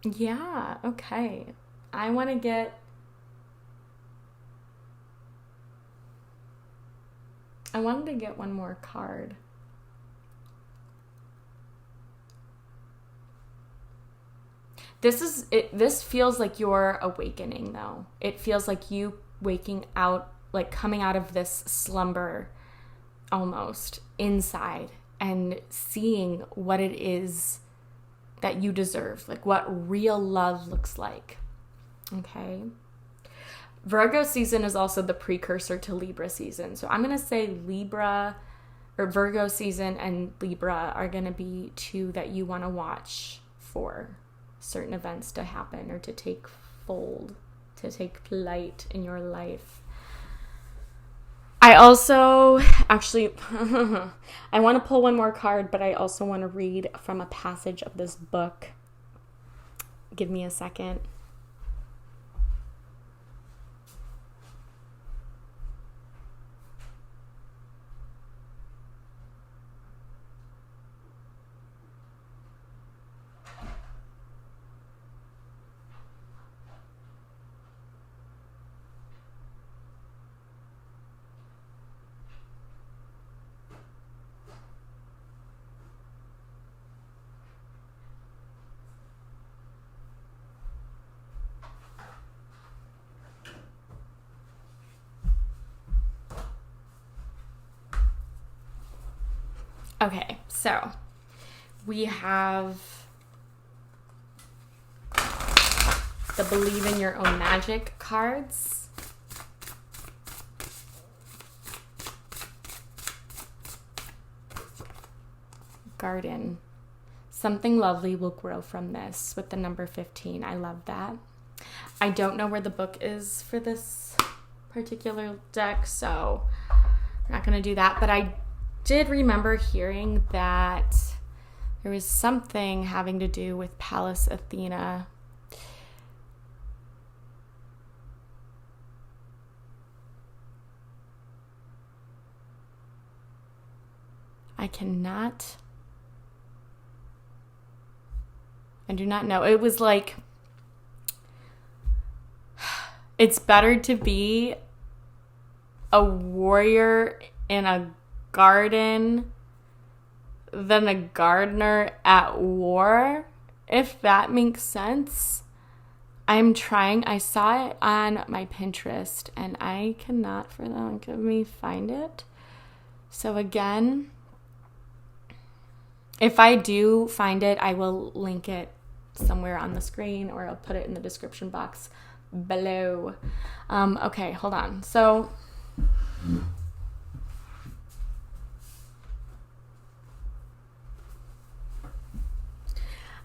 Yeah, okay. I wanted to get one more card. This feels like your awakening, though. It feels like you waking out, like coming out of this slumber almost inside and seeing what it is that you deserve, like what real love looks like. Okay. Virgo season is also the precursor to Libra season. So I'm going to say Libra or Virgo season and Libra are going to be two that you want to watch for certain events to happen or to take fold, to take flight in your life. I also, actually, I want to pull one more card, but I also want to read from a passage of this book. Give me a second. Okay, so we have the Believe in Your Own Magic cards. Garden. Something lovely will grow from this with the number 15. I love that. I don't know where the book is for this particular deck, so we're not going to do that, but I did remember hearing that there was something having to do with Pallas Athena. I do not know. It was like, it's better to be a warrior in a garden than a gardener at war, if that makes sense. I saw it on my Pinterest and I cannot for the life of me find it. So again, if I do find it, I will link it somewhere on the screen or I'll put it in the description box below. Okay, hold on. So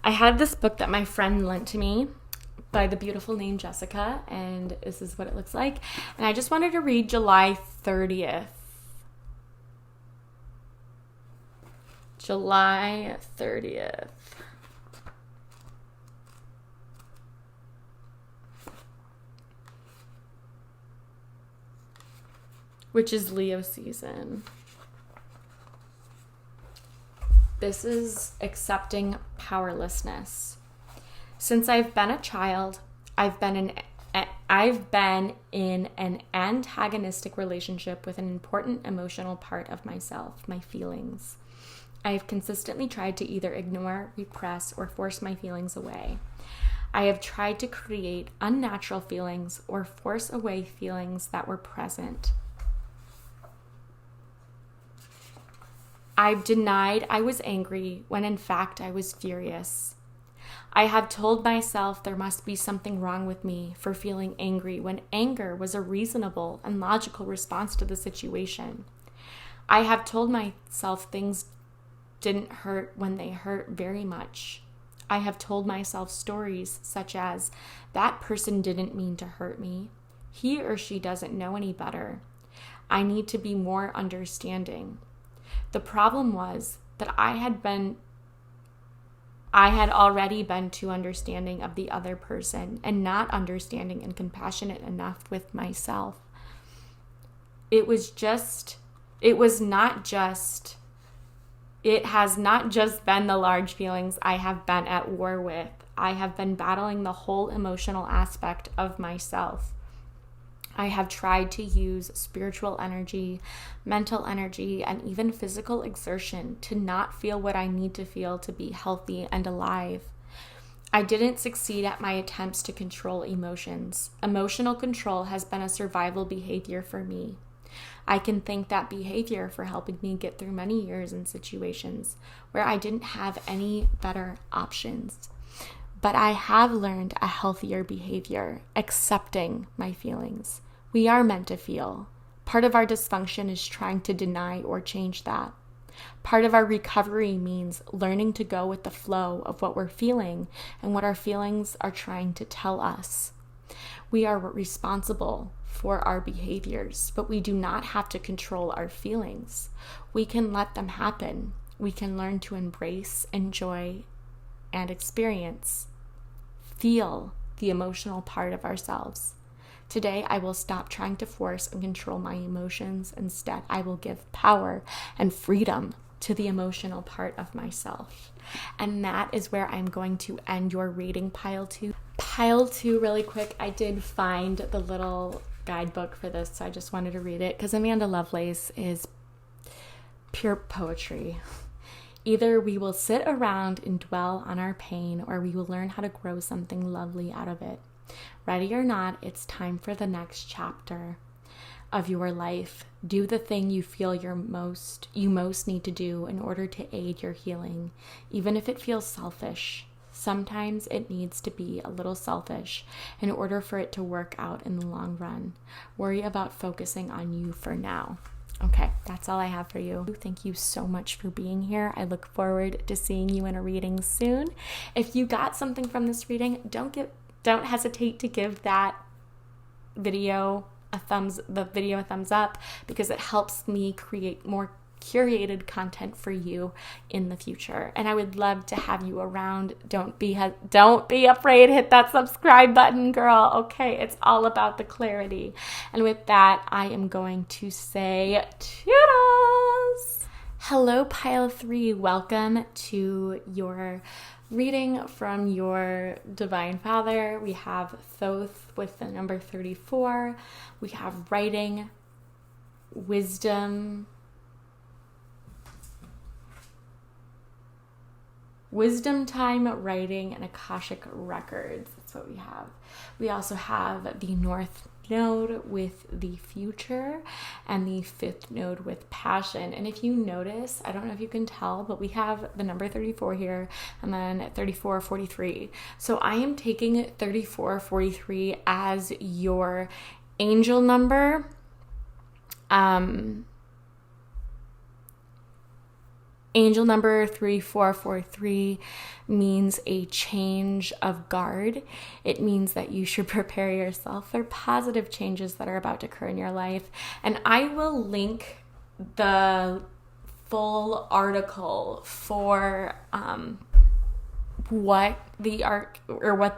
I had this book that my friend lent to me by the beautiful name Jessica, and this is what it looks like. And I just wanted to read July 30th. July 30th. Which is Leo season. This is accepting powerlessness. Since I've been a child, I've been in an antagonistic relationship with an important emotional part of myself, my feelings. I have consistently tried to either ignore, repress, or force my feelings away. I have tried to create unnatural feelings or force away feelings that were present. I've denied I was angry when in fact I was furious. I have told myself there must be something wrong with me for feeling angry when anger was a reasonable and logical response to the situation. I have told myself things didn't hurt when they hurt very much. I have told myself stories such as, that person didn't mean to hurt me. He or she doesn't know any better. I need to be more understanding. The problem was that I had already been too understanding of the other person and not understanding and compassionate enough with myself. It has not just been the large feelings I have been at war with. I have been battling the whole emotional aspect of myself. I have tried to use spiritual energy, mental energy, and even physical exertion to not feel what I need to feel to be healthy and alive. I didn't succeed at my attempts to control emotions. Emotional control has been a survival behavior for me. I can thank that behavior for helping me get through many years and situations where I didn't have any better options. But I have learned a healthier behavior, accepting my feelings. We are meant to feel. Part of our dysfunction is trying to deny or change that. Part of our recovery means learning to go with the flow of what we're feeling and what our feelings are trying to tell us. We are responsible for our behaviors, but we do not have to control our feelings. We can let them happen. We can learn to embrace, enjoy, and experience, feel the emotional part of ourselves. Today, I will stop trying to force and control my emotions. Instead, I will give power and freedom to the emotional part of myself. And that is where I'm going to end your reading, Pile 2. Pile 2, really quick, I did find the little guidebook for this, so I just wanted to read it because Amanda Lovelace is pure poetry. Either we will sit around and dwell on our pain, or we will learn how to grow something lovely out of it. Ready or not, it's time for the next chapter of your life. Do the thing you feel you most need to do in order to aid your healing, even if it feels selfish. Sometimes it needs to be a little selfish in order for it to work out in the long run. Worry about focusing on you for now. Okay, that's all I have for you. Thank you so much for being here. I look forward to seeing you in a reading soon. If you got something from this reading, don't hesitate to give that video a thumbs up, because it helps me create more curated content for you in the future. And I would love to have you around. Don't be afraid. Hit that subscribe button, girl. Okay, it's all about the clarity. And with that, I am going to say toodles. Hello, Pile 3. Welcome to your reading from your Divine Father. We have Thoth with the number 34. We have writing, wisdom time, writing, and Akashic records. That's what we have. We also have the North Node with the future and the Fifth Node with passion. And if you notice, I don't know if you can tell, but we have the number 34 here and then 3443. So I am taking 3443 as your angel number. Angel number 3443 means a change of guard. It means that you should prepare yourself for positive changes that are about to occur in your life. And I will link the full article for what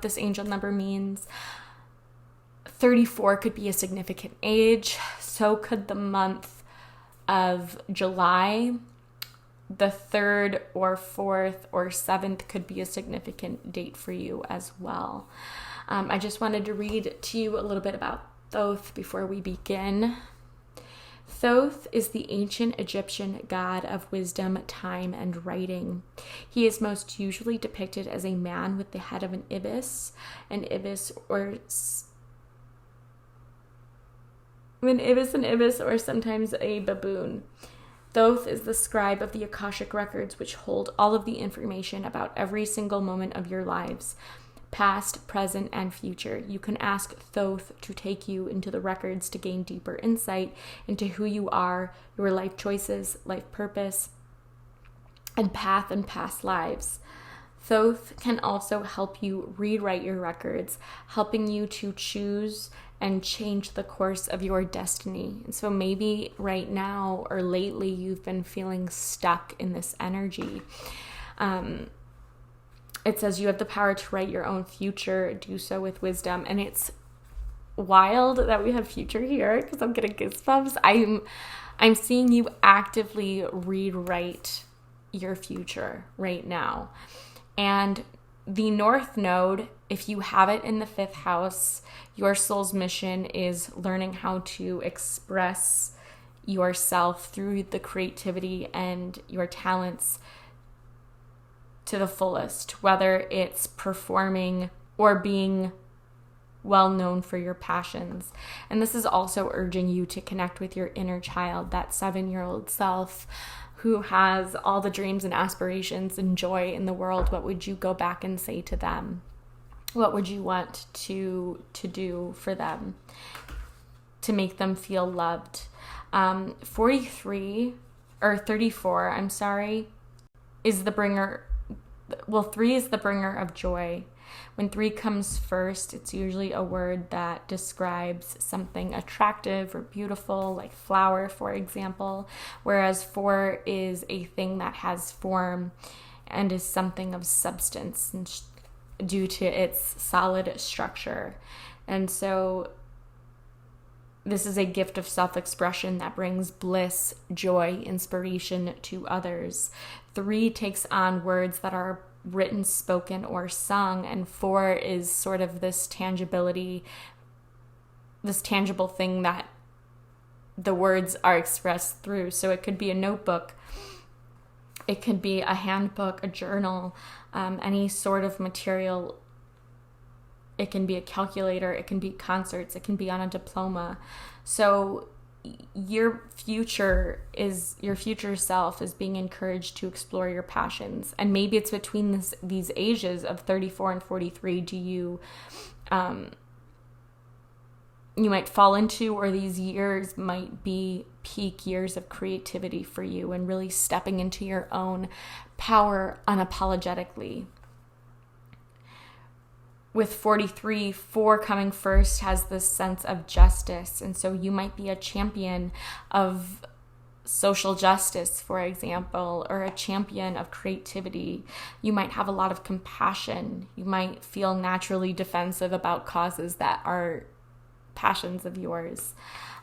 this angel number means. 34 could be a significant age. So could the month of July. the 3rd or 4th or 7th could be a significant date for you as well. I just wanted to read to you a little bit about Thoth before we begin. Thoth is the ancient Egyptian god of wisdom, time, and writing. He is most usually depicted as a man with the head of an ibis or sometimes a baboon. Thoth is the scribe of the Akashic records, which hold all of the information about every single moment of your lives, past, present, and future. You can ask Thoth to take you into the records to gain deeper insight into who you are, your life choices, life purpose, and path and past lives. Thoth can also help you rewrite your records, helping you to choose and change the course of your destiny. And so maybe right now or lately you've been feeling stuck in this energy. It says you have the power to write your own future, do so with wisdom. And it's wild that we have future here because I'm getting goosebumps. I'm seeing you actively rewrite your future right now. And the North Node, if you have it in the 5th house, your soul's mission is learning how to express yourself through the creativity and your talents to the fullest, whether it's performing or being well known for your passions. And this is also urging you to connect with your inner child, that 7-year-old self who has all the dreams and aspirations and joy in the world. What would you go back and say to them? What would you want to do for them to make them feel loved? 34, is the bringer. Well, 3 is the bringer of joy. When 3 comes first, it's usually a word that describes something attractive or beautiful, like flower, for example, whereas 4 is a thing that has form and is something of substance due to its solid structure. And so this is a gift of self-expression that brings bliss, joy, inspiration to others. 3 takes on words that are written, spoken, or sung, and 4 is sort of this tangibility, this tangible thing that the words are expressed through. So it could be a notebook, it could be a handbook, a journal, any sort of material. It can be a calculator, it can be concerts, it can be on a diploma. So your future self is being encouraged to explore your passions. And maybe it's between these ages of 34 and 43 you might fall into, or these years might be peak years of creativity for you and really stepping into your own power unapologetically. With 43, 4 coming first has this sense of justice. And so you might be a champion of social justice, for example, or a champion of creativity. You might have a lot of compassion. You might feel naturally defensive about causes that are passions of yours.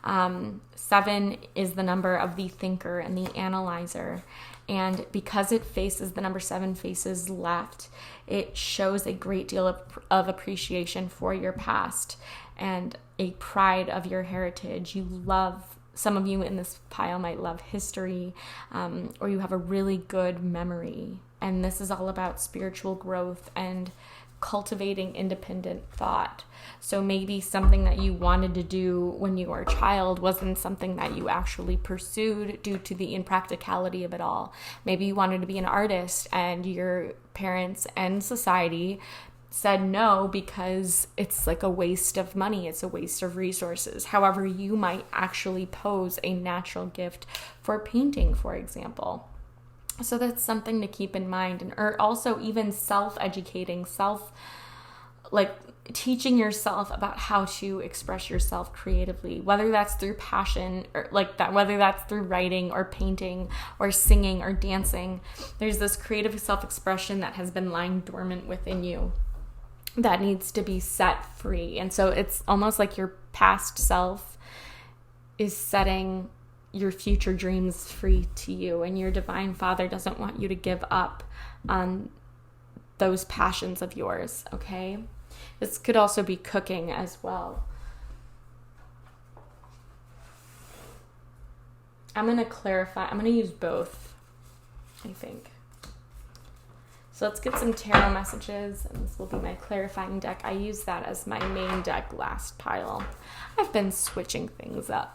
7 is the number of the thinker and the analyzer. And because it faces, the number 7 faces left, it shows a great deal of appreciation for your past and a pride of your heritage. Some of you in this pile might love history, or you have a really good memory. And this is all about spiritual growth and cultivating independent thought. So maybe something that you wanted to do when you were a child wasn't something that you actually pursued due to the impracticality of it all. Maybe you wanted to be an artist and your parents and society said no because it's like a waste of money, it's a waste of resources. However, you might actually pose a natural gift for painting, for example. So that's something to keep in mind. Or also even self-educating, teaching yourself about how to express yourself creatively, whether that's through passion or whether that's through writing or painting or singing or dancing. There's this creative self-expression that has been lying dormant within you that needs to be set free. And so it's almost like your past self is setting your future dreams free to you, and your divine father doesn't want you to give up on those passions of yours, okay? This could also be cooking as well. I'm going to clarify. I'm going to use both, I think. So let's get some tarot messages, and this will be my clarifying deck. I used that as my main deck last pile. I've been switching things up.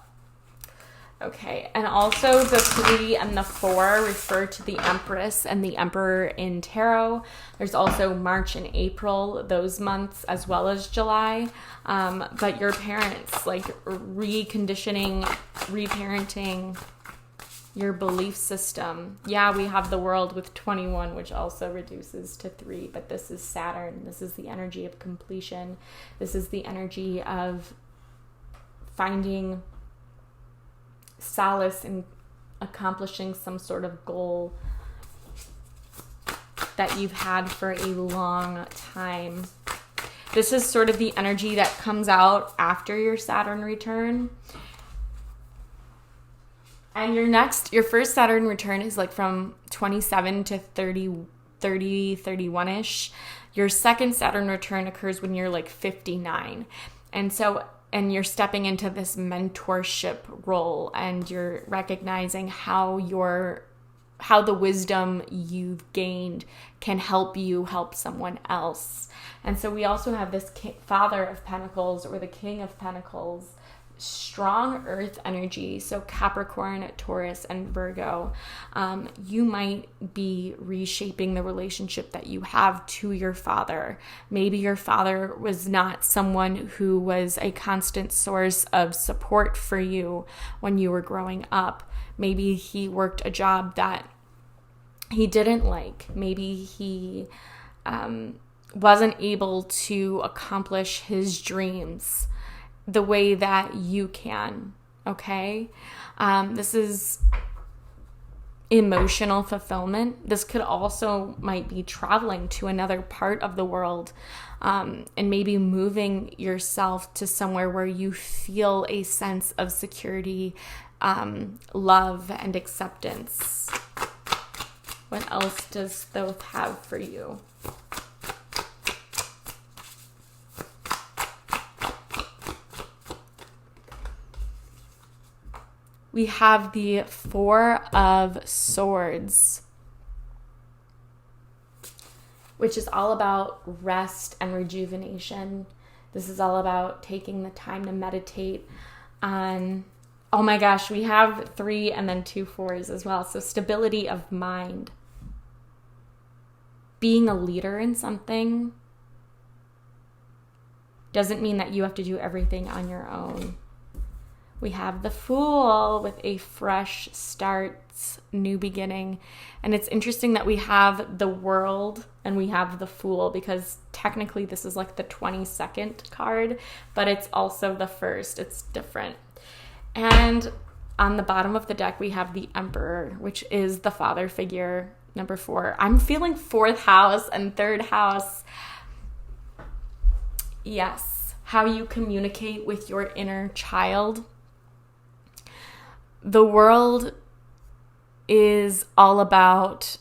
Okay, and also the 3 and the 4 refer to the Empress and the Emperor in tarot. There's also March and April, those months, as well as July. But your parents, like reconditioning, reparenting your belief system. Yeah, we have the World with 21, which also reduces to 3, but this is Saturn. This is the energy of completion. This is the energy of finding solace in accomplishing some sort of goal that you've had for a long time. This is sort of the energy that comes out after your Saturn return. And your first Saturn return is like from 27 to 31-ish. Your second Saturn return occurs when you're like 59. And you're stepping into this mentorship role, and you're recognizing how the wisdom you've gained can help you help someone else. And so we also have this Father of Pentacles, or the King of Pentacles, strong earth energy. So Capricorn, Taurus, and Virgo. You might be reshaping the relationship that you have to your father. Maybe your father was not someone who was a constant source of support for you when you were growing up. Maybe he worked a job that he didn't like. Maybe he wasn't able to accomplish his dreams the way that you can, okay? This is emotional fulfillment. This could also might be traveling to another part of the world, and maybe moving yourself to somewhere where you feel a sense of security, love, and acceptance. What else does Thoth have for you? We have the 4 of Swords, which is all about rest and rejuvenation. This is all about taking the time to meditate on, oh my gosh, we have 3 and then 2 4s as well. So stability of mind. Being a leader in something doesn't mean that you have to do everything on your own. We have the Fool with a fresh start, new beginning. And it's interesting that we have the World and we have the Fool, because technically this is like the 22nd card, but it's also the first. It's different. And on the bottom of the deck, we have the Emperor, which is the father figure, number 4. I'm feeling 4th house and 3rd house. Yes, how you communicate with your inner child. The World is all about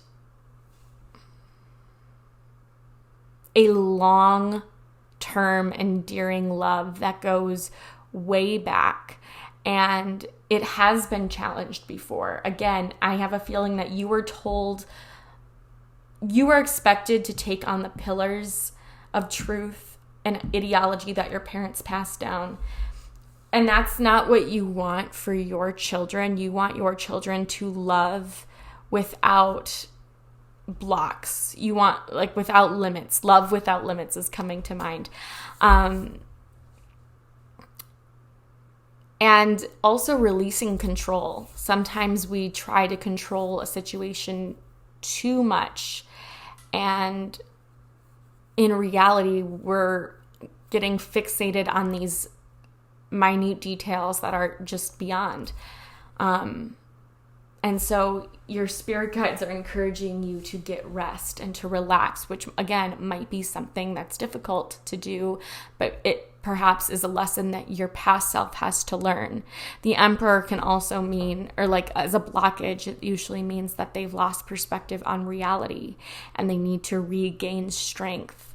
a long-term, endearing love that goes way back, and it has been challenged before. Again, I have a feeling that you were expected to take on the pillars of truth and ideology that your parents passed down. And that's not what you want for your children. You want your children to love without blocks. You want, like, without limits. Love without limits is coming to mind. And also releasing control. Sometimes we try to control a situation too much. And in reality, we're getting fixated on these minute details that are just beyond. And so your spirit guides are encouraging you to get rest and to relax, which again might be something that's difficult to do, but perhaps is a lesson that your past self has to learn. The Emperor can also mean, or like as a blockage, it usually means that they've lost perspective on reality and they need to regain strength.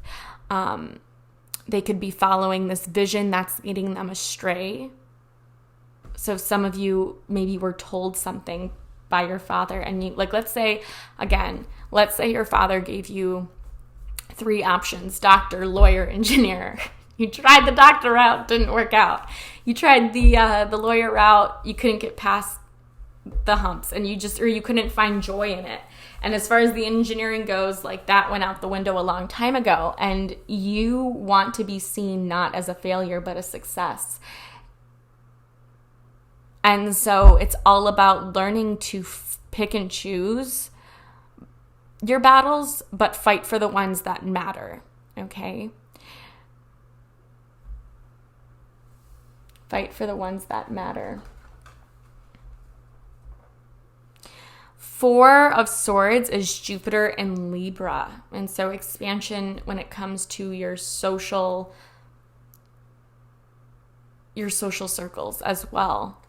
They could be following this vision that's leading them astray. So some of you maybe were told something by your father, and you, like, let's say your father gave you 3 options: doctor, lawyer, engineer. You tried the doctor route, didn't work out. You tried the lawyer route, you couldn't get past the humps, and you couldn't find joy in it. And as far as the engineering goes, like, that went out the window a long time ago, and you want to be seen not as a failure but a success. And so it's all about learning to pick and choose your battles, but fight for the ones that matter, okay? Fight for the ones that matter. 4 of Swords is Jupiter in Libra. And so expansion when it comes to your social circles as well.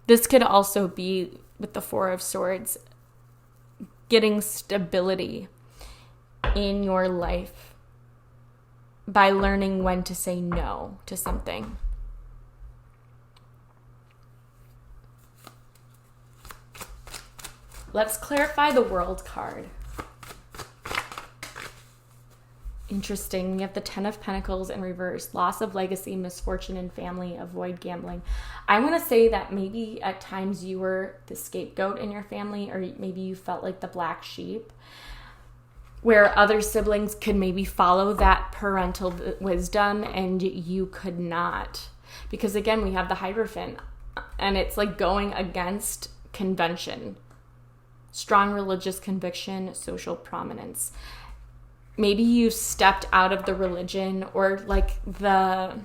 This could also be, with the 4 of Swords, getting stability in your life by learning when to say no to something. Let's clarify the World card. Interesting. We have the 10 of Pentacles in reverse. Loss of legacy, misfortune in family, avoid gambling. I want to say that maybe at times you were the scapegoat in your family, or maybe you felt like the black sheep, where other siblings could maybe follow that parental wisdom and you could not. Because again, we have the Hierophant, and it's like going against convention. Strong religious conviction, social prominence. Maybe you stepped out of the religion, or like the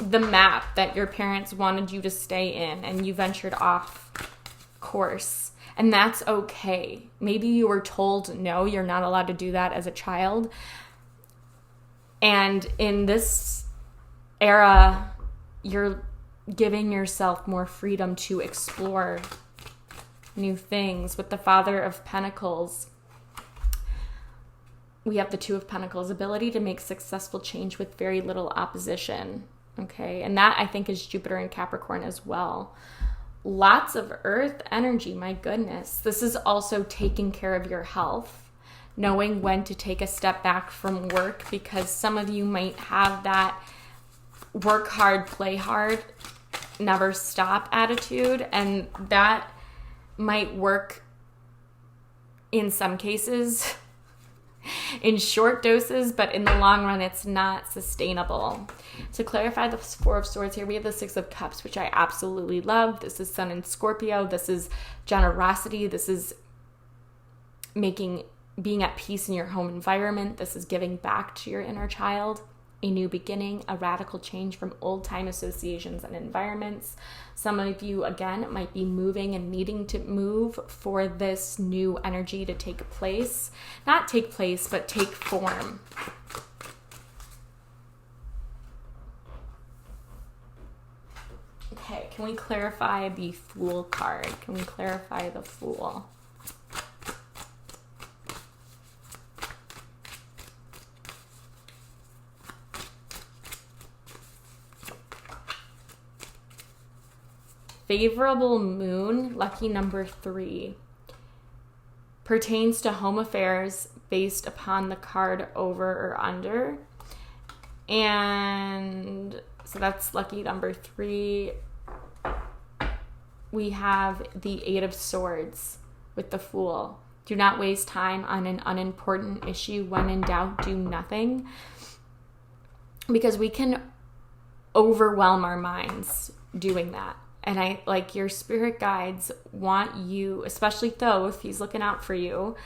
map that your parents wanted you to stay in, and you ventured off course. And that's okay. Maybe you were told, no, you're not allowed to do that as a child. And in this era, you're giving yourself more freedom to explore new things. With the Father of Pentacles, we have the 2 of Pentacles, ability to make successful change with very little opposition. Okay, and that I think is Jupiter in Capricorn as well. Lots of earth energy, my goodness. This is also taking care of your health, knowing when to take a step back from work, because some of you might have that work hard, play hard, never stop attitude, and that might work in some cases in short doses, but in the long run, it's not sustainable. To clarify the 4 of Swords here, we have the 6 of Cups, which I absolutely love. This is Sun in Scorpio. This is generosity. This is being at peace in your home environment. This is giving back to your inner child. A new beginning, a radical change from old-time associations and environments. Some of you, again, might be moving and needing to move for this new energy to take place. Not take place, but take form. Okay, can we clarify the Fool card? Can we clarify the Fool? Favorable moon, lucky number 3, pertains to home affairs based upon the card over or under. And so that's lucky number 3. We have the 8 of Swords with the Fool. Do not waste time on an unimportant issue. When in doubt, do nothing. Because we can overwhelm our minds doing that. And I like your spirit guides want you, especially Thoth, he's looking out for you.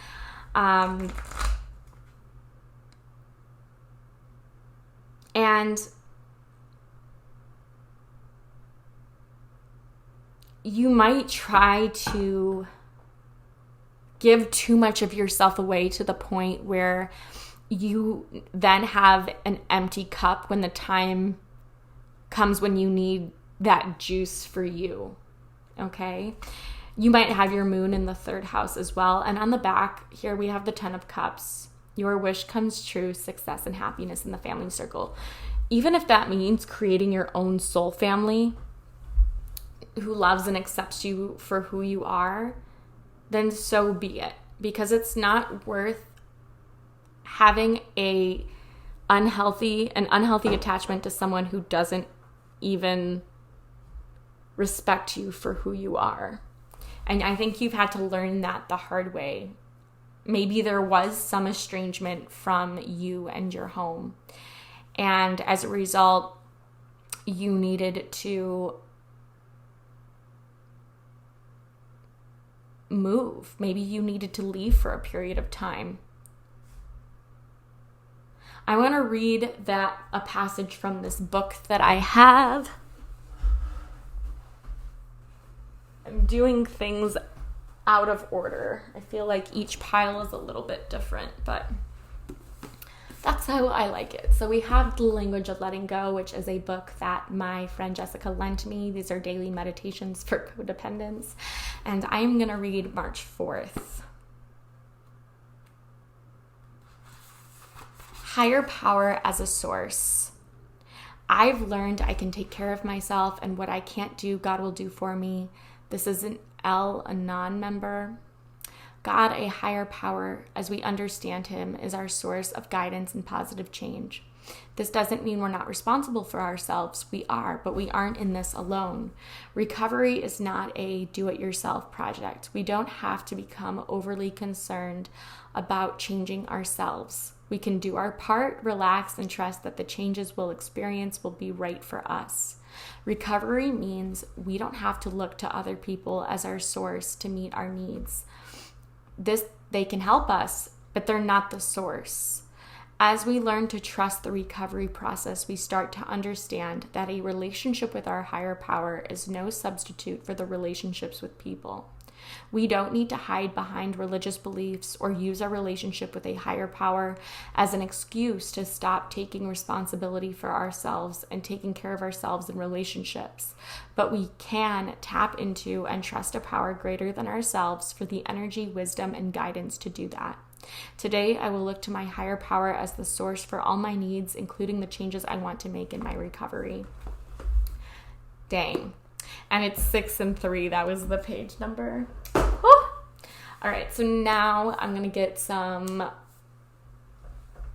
And you might try to give too much of yourself away to the point where you then have an empty cup when the time comes when you need that juice for you, okay? You might have your moon in the 3rd house as well. And on the back here, we have the 10 of Cups. Your wish comes true, success and happiness in the family circle. Even if that means creating your own soul family who loves and accepts you for who you are, then so be it. Because it's not worth having an unhealthy attachment to someone who doesn't even respect you for who you are. And I think you've had to learn that the hard way. Maybe there was some estrangement from you and your home. And as a result, you needed to move. Maybe you needed to leave for a period of time. I want to read a passage from this book that I have. I'm doing things out of order. I feel like each pile is a little bit different, but that's how I like it. So we have The Language of Letting Go, which is a book that my friend Jessica lent me. These are daily meditations for codependence. And I'm going to read March 4th. Higher power as a source. I've learned I can take care of myself, and what I can't do, God will do for me. This is an L, a non-member. God, a higher power, as we understand him, is our source of guidance and positive change. This doesn't mean we're not responsible for ourselves. We are, but we aren't in this alone. Recovery is not a do-it-yourself project. We don't have to become overly concerned about changing ourselves. We can do our part, relax, and trust that the changes we'll experience will be right for us. Recovery means we don't have to look to other people as our source to meet our needs. They can help us, but they're not the source. As we learn to trust the recovery process, we start to understand that a relationship with our higher power is no substitute for the relationships with people. We don't need to hide behind religious beliefs or use our relationship with a higher power as an excuse to stop taking responsibility for ourselves and taking care of ourselves in relationships. But we can tap into and trust a power greater than ourselves for the energy, wisdom, and guidance to do that. Today, I will look to my higher power as the source for all my needs, including the changes I want to make in my recovery. Dang. And it's 6 and 3. That was the page number. Woo! All right, so now I'm going to get some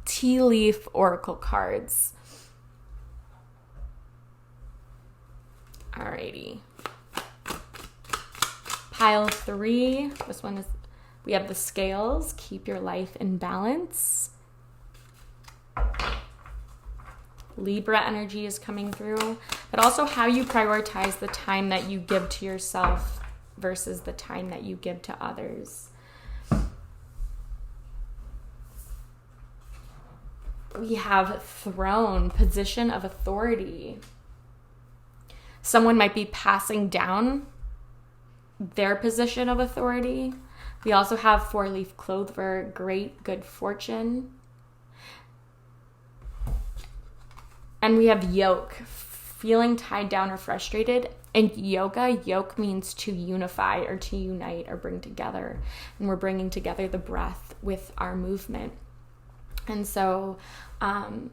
tea leaf oracle cards. Alrighty. Pile 3. This one is, we have the scales. Keep your life in balance. Libra energy is coming through, but also how you prioritize the time that you give to yourself versus the time that you give to others. We have throne, position of authority. Someone might be passing down their position of authority. We also have 4-leaf clover, great good fortune. And we have yoke, feeling tied down or frustrated. In yoga, yoke means to unify or to unite or bring together. And we're bringing together the breath with our movement. And so on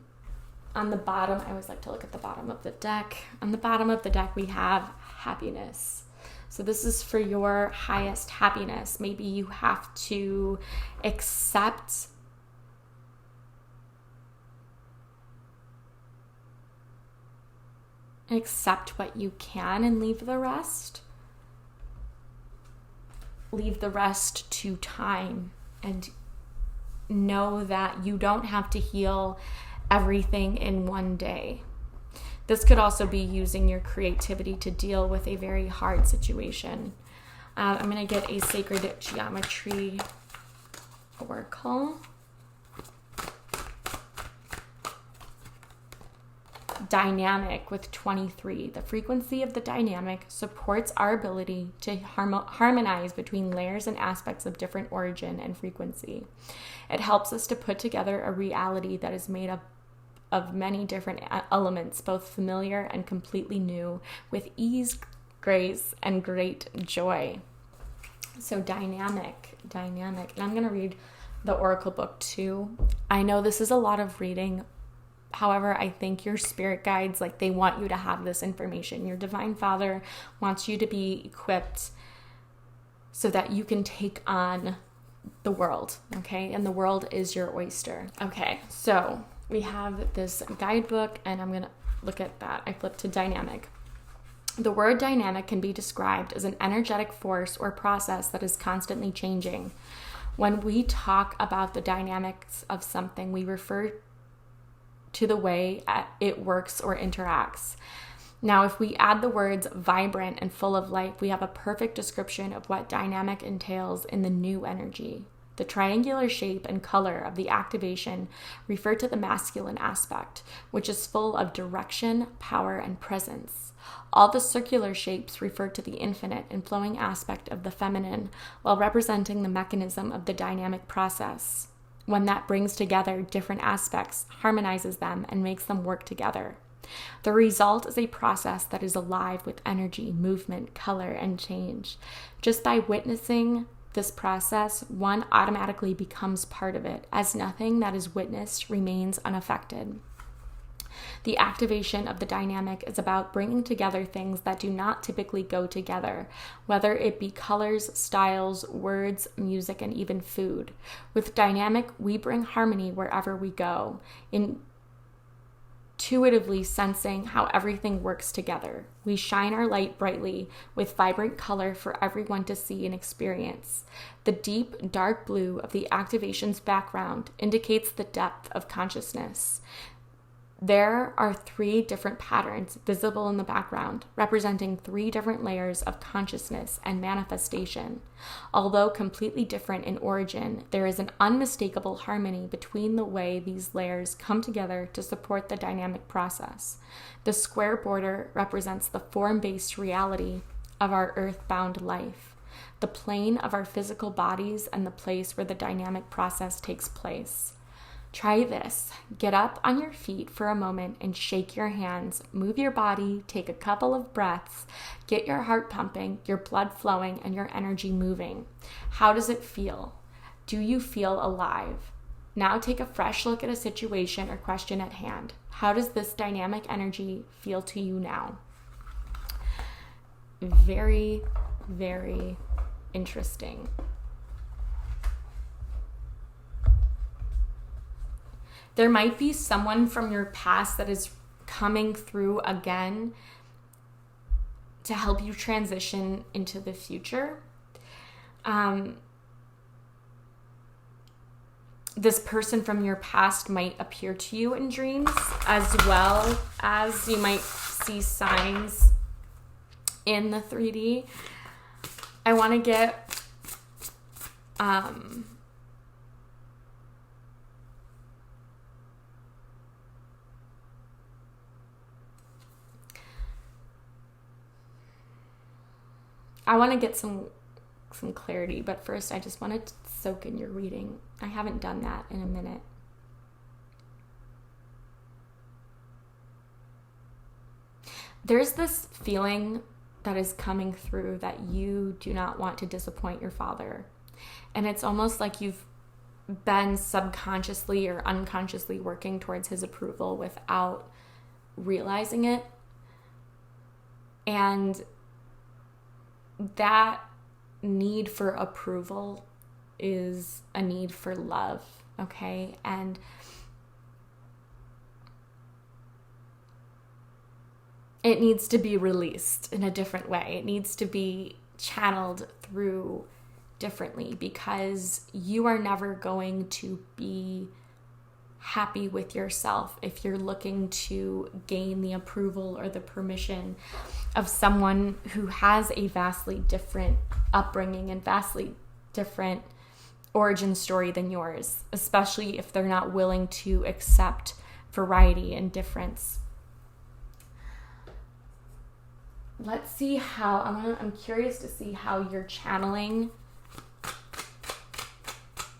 the bottom, I always like to look at the bottom of the deck. On the bottom of the deck, we have happiness. So this is for your highest happiness. Maybe you have to accept what you can and leave the rest. Leave the rest to time and know that you don't have to heal everything in one day. This could also be using your creativity to deal with a very hard situation. I'm going to get a sacred geometry oracle. dynamic with 23. The frequency of the dynamic supports our ability to harmonize between layers and aspects of different origin and frequency. It helps us to put together a reality that is made up of many different elements, both familiar and completely new, with ease, grace, and great joy. So dynamic. And I'm going to read the Oracle book too. I know this is a lot of reading. However, I think your spirit guides, like, they want you to have this information. Your divine father wants you to be equipped so that you can take on the world, okay? And the world is your oyster. Okay, so we have this guidebook, and I'm going to look at that. I flipped to dynamic. The word dynamic can be described as an energetic force or process that is constantly changing. When we talk about the dynamics of something, we refer to the way it works or interacts. Now, if we add the words vibrant and full of life, we have a perfect description of what dynamic entails in the new energy. The triangular shape and color of the activation refer to the masculine aspect, which is full of direction, power, and presence. All the circular shapes refer to the infinite and flowing aspect of the feminine, while representing the mechanism of the dynamic process. When that brings together different aspects, harmonizes them, and makes them work together. The result is a process that is alive with energy, movement, color, and change. Just by witnessing this process, one automatically becomes part of it, as nothing that is witnessed remains unaffected. The activation of the dynamic is about bringing together things that do not typically go together, whether it be colors, styles, words, music, and even food. With dynamic, we bring harmony wherever we go, intuitively sensing how everything works together. We shine our light brightly with vibrant color for everyone to see and experience. The deep, dark blue of the activation's background indicates the depth of consciousness. There are 3 different patterns visible in the background, representing 3 different layers of consciousness and manifestation. Although completely different in origin, there is an unmistakable harmony between the way these layers come together to support the dynamic process. The square border represents the form-based reality of our earth-bound life, the plane of our physical bodies, and the place where the dynamic process takes place. Try this. Get up on your feet for a moment and shake your hands. Move your body, take a couple of breaths, get your heart pumping, your blood flowing, and your energy moving. How does it feel? Do you feel alive? Now take a fresh look at a situation or question at hand. How does this dynamic energy feel to you now? Very, very interesting. There might be someone from your past that is coming through again to help you transition into the future. This person from your past might appear to you in dreams, as well as you might see signs in the 3D. I want to get some clarity, but first I just want to soak in your reading. I haven't done that in a minute. There's this feeling that is coming through that you do not want to disappoint your father. And it's almost like you've been subconsciously or unconsciously working towards his approval without realizing it. And that need for approval is a need for love, okay? And it needs to be released in a different way. It needs to be channeled through differently, because you are never going to be happy with yourself if you're looking to gain the approval or the permission of someone who has a vastly different upbringing and vastly different origin story than yours, especially if they're not willing to accept variety and difference let's see how, I'm curious to see how you're channeling,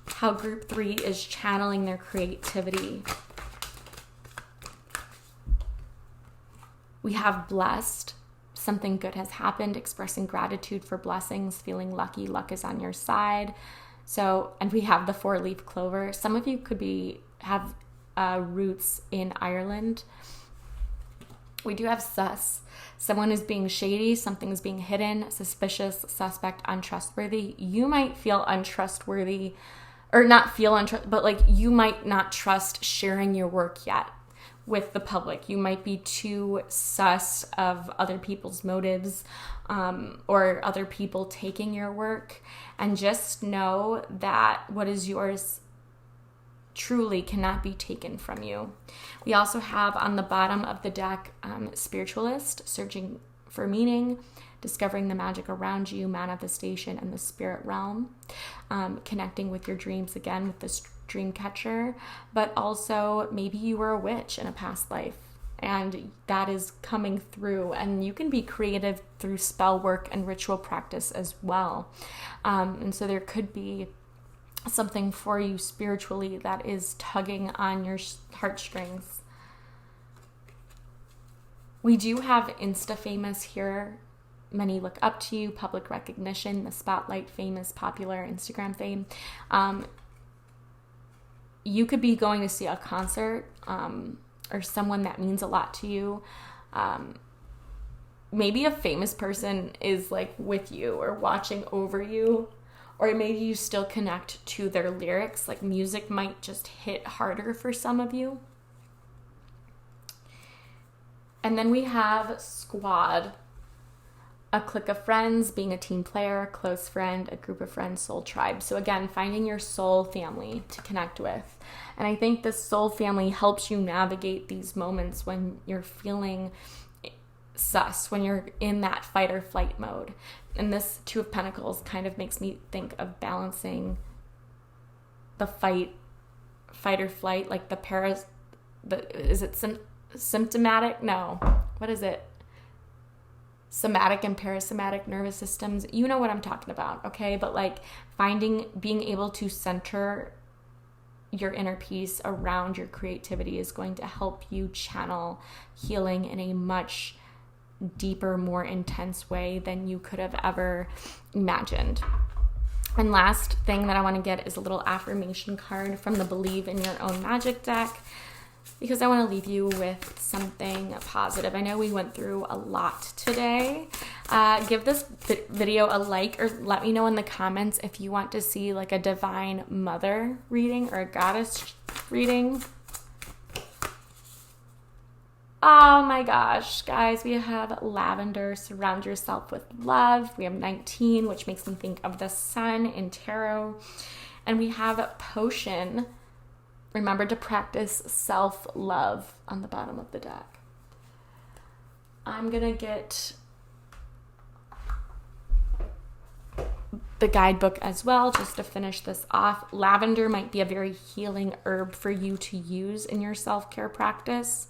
how group 3 is channeling their creativity. We have blessed. Something good has happened, expressing gratitude for blessings, feeling lucky, luck is on your side. So, and we have the 4-leaf clover. Some of you could have roots in Ireland. We do have sus. Someone is being shady, something is being hidden, suspicious, suspect, untrustworthy. You might feel untrustworthy, or not feel untrustworthy, but like you might not trust sharing your work yet with the public. You might be too sus of other people's motives, or other people taking your work. And just know that what is yours truly cannot be taken from you. We also have on the bottom of the deck, spiritualist, searching for meaning, discovering the magic around you, manifestation, and the spirit realm, connecting with your dreams again with this dream catcher. But also maybe you were a witch in a past life and that is coming through, and you can be creative through spell work and ritual practice as well. And so there could be something for you spiritually that is tugging on your heartstrings. We do have Insta famous here. Many look up to you, public recognition, the spotlight, famous, popular, Instagram fame. You could be going to see a concert, or someone that means a lot to you. Maybe a famous person is like with you or watching over you, or maybe you still connect to their lyrics. Like music might just hit harder for some of you. And then we have squad, a clique of friends, being a team player, a close friend, a group of friends, soul tribe. So again, finding your soul family to connect with. And I think this soul family helps you navigate these moments when you're feeling sus, when you're in that fight or flight mode. And this Two of Pentacles kind of makes me think of balancing the fight or flight, like is it symptomatic? No. What is it? Somatic and parasympathetic nervous systems. You know what I'm talking about, okay? But like being able to center your inner peace around your creativity is going to help you channel healing in a much deeper, more intense way than you could have ever imagined. And last thing that I want to get is a little affirmation card from the Believe in Your Own Magic deck, because I want to leave you with something positive. I know we went through a lot today. Give this video a like, or let me know in the comments if you want to see like a divine mother reading or a goddess reading. Oh my gosh, guys, we have lavender, surround yourself with love. We have 19, which makes me think of the sun in tarot. And we have potion. Remember to practice self-love on the bottom of the deck. I'm going to get the guidebook as well, just to finish this off. Lavender might be a very healing herb for you to use in your self-care practice.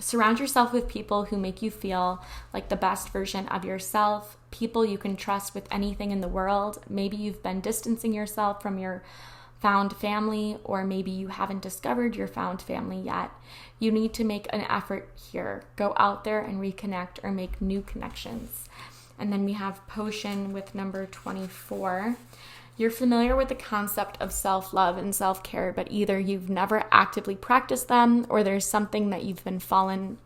Surround yourself with people who make you feel like the best version of yourself, people you can trust with anything in the world. Maybe you've been distancing yourself from your found family, or maybe you haven't discovered your found family yet. You need to make an effort here. Go out there and reconnect or make new connections. And then we have potion with number 24. You're familiar with the concept of self-love and self-care, but either you've never actively practiced them or there's something that you've been fallen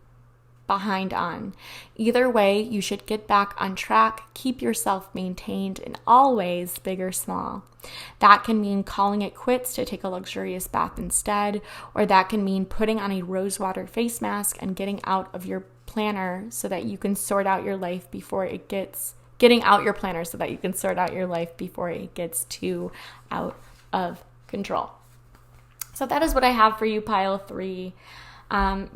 behind on. Either way, you should get back on track, keep yourself maintained in all ways, big or small. That can mean calling it quits to take a luxurious bath instead, or that can mean putting on a rosewater face mask and getting out of your planner so that you can sort out your life before it gets too out of control. So that is what I have for you, pile 3.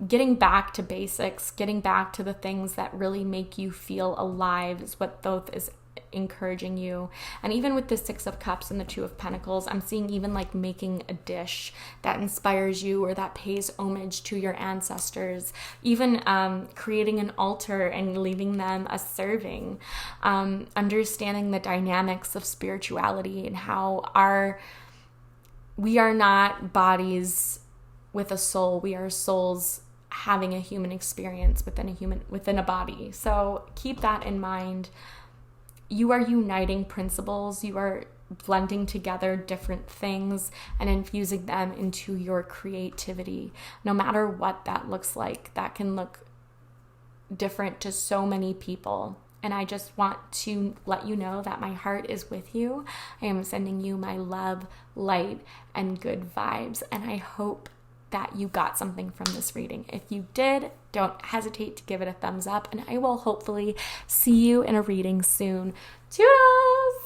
Getting back to basics, getting back to the things that really make you feel alive is what Thoth is encouraging you. And even with the Six of Cups and the Two of Pentacles, I'm seeing even like making a dish that inspires you or that pays homage to your ancestors, even creating an altar and leaving them a serving, understanding the dynamics of spirituality and how we are not bodies with a soul. We are souls having a human experience within a body. So keep that in mind. You are uniting principles. You are blending together different things and infusing them into your creativity. No matter what that looks like, that can look different to so many people. And I just want to let you know that my heart is with you. I am sending you my love, light, and good vibes. And I hope that you got something from this reading. If you did, don't hesitate to give it a thumbs up. And I will hopefully see you in a reading soon. Toodles!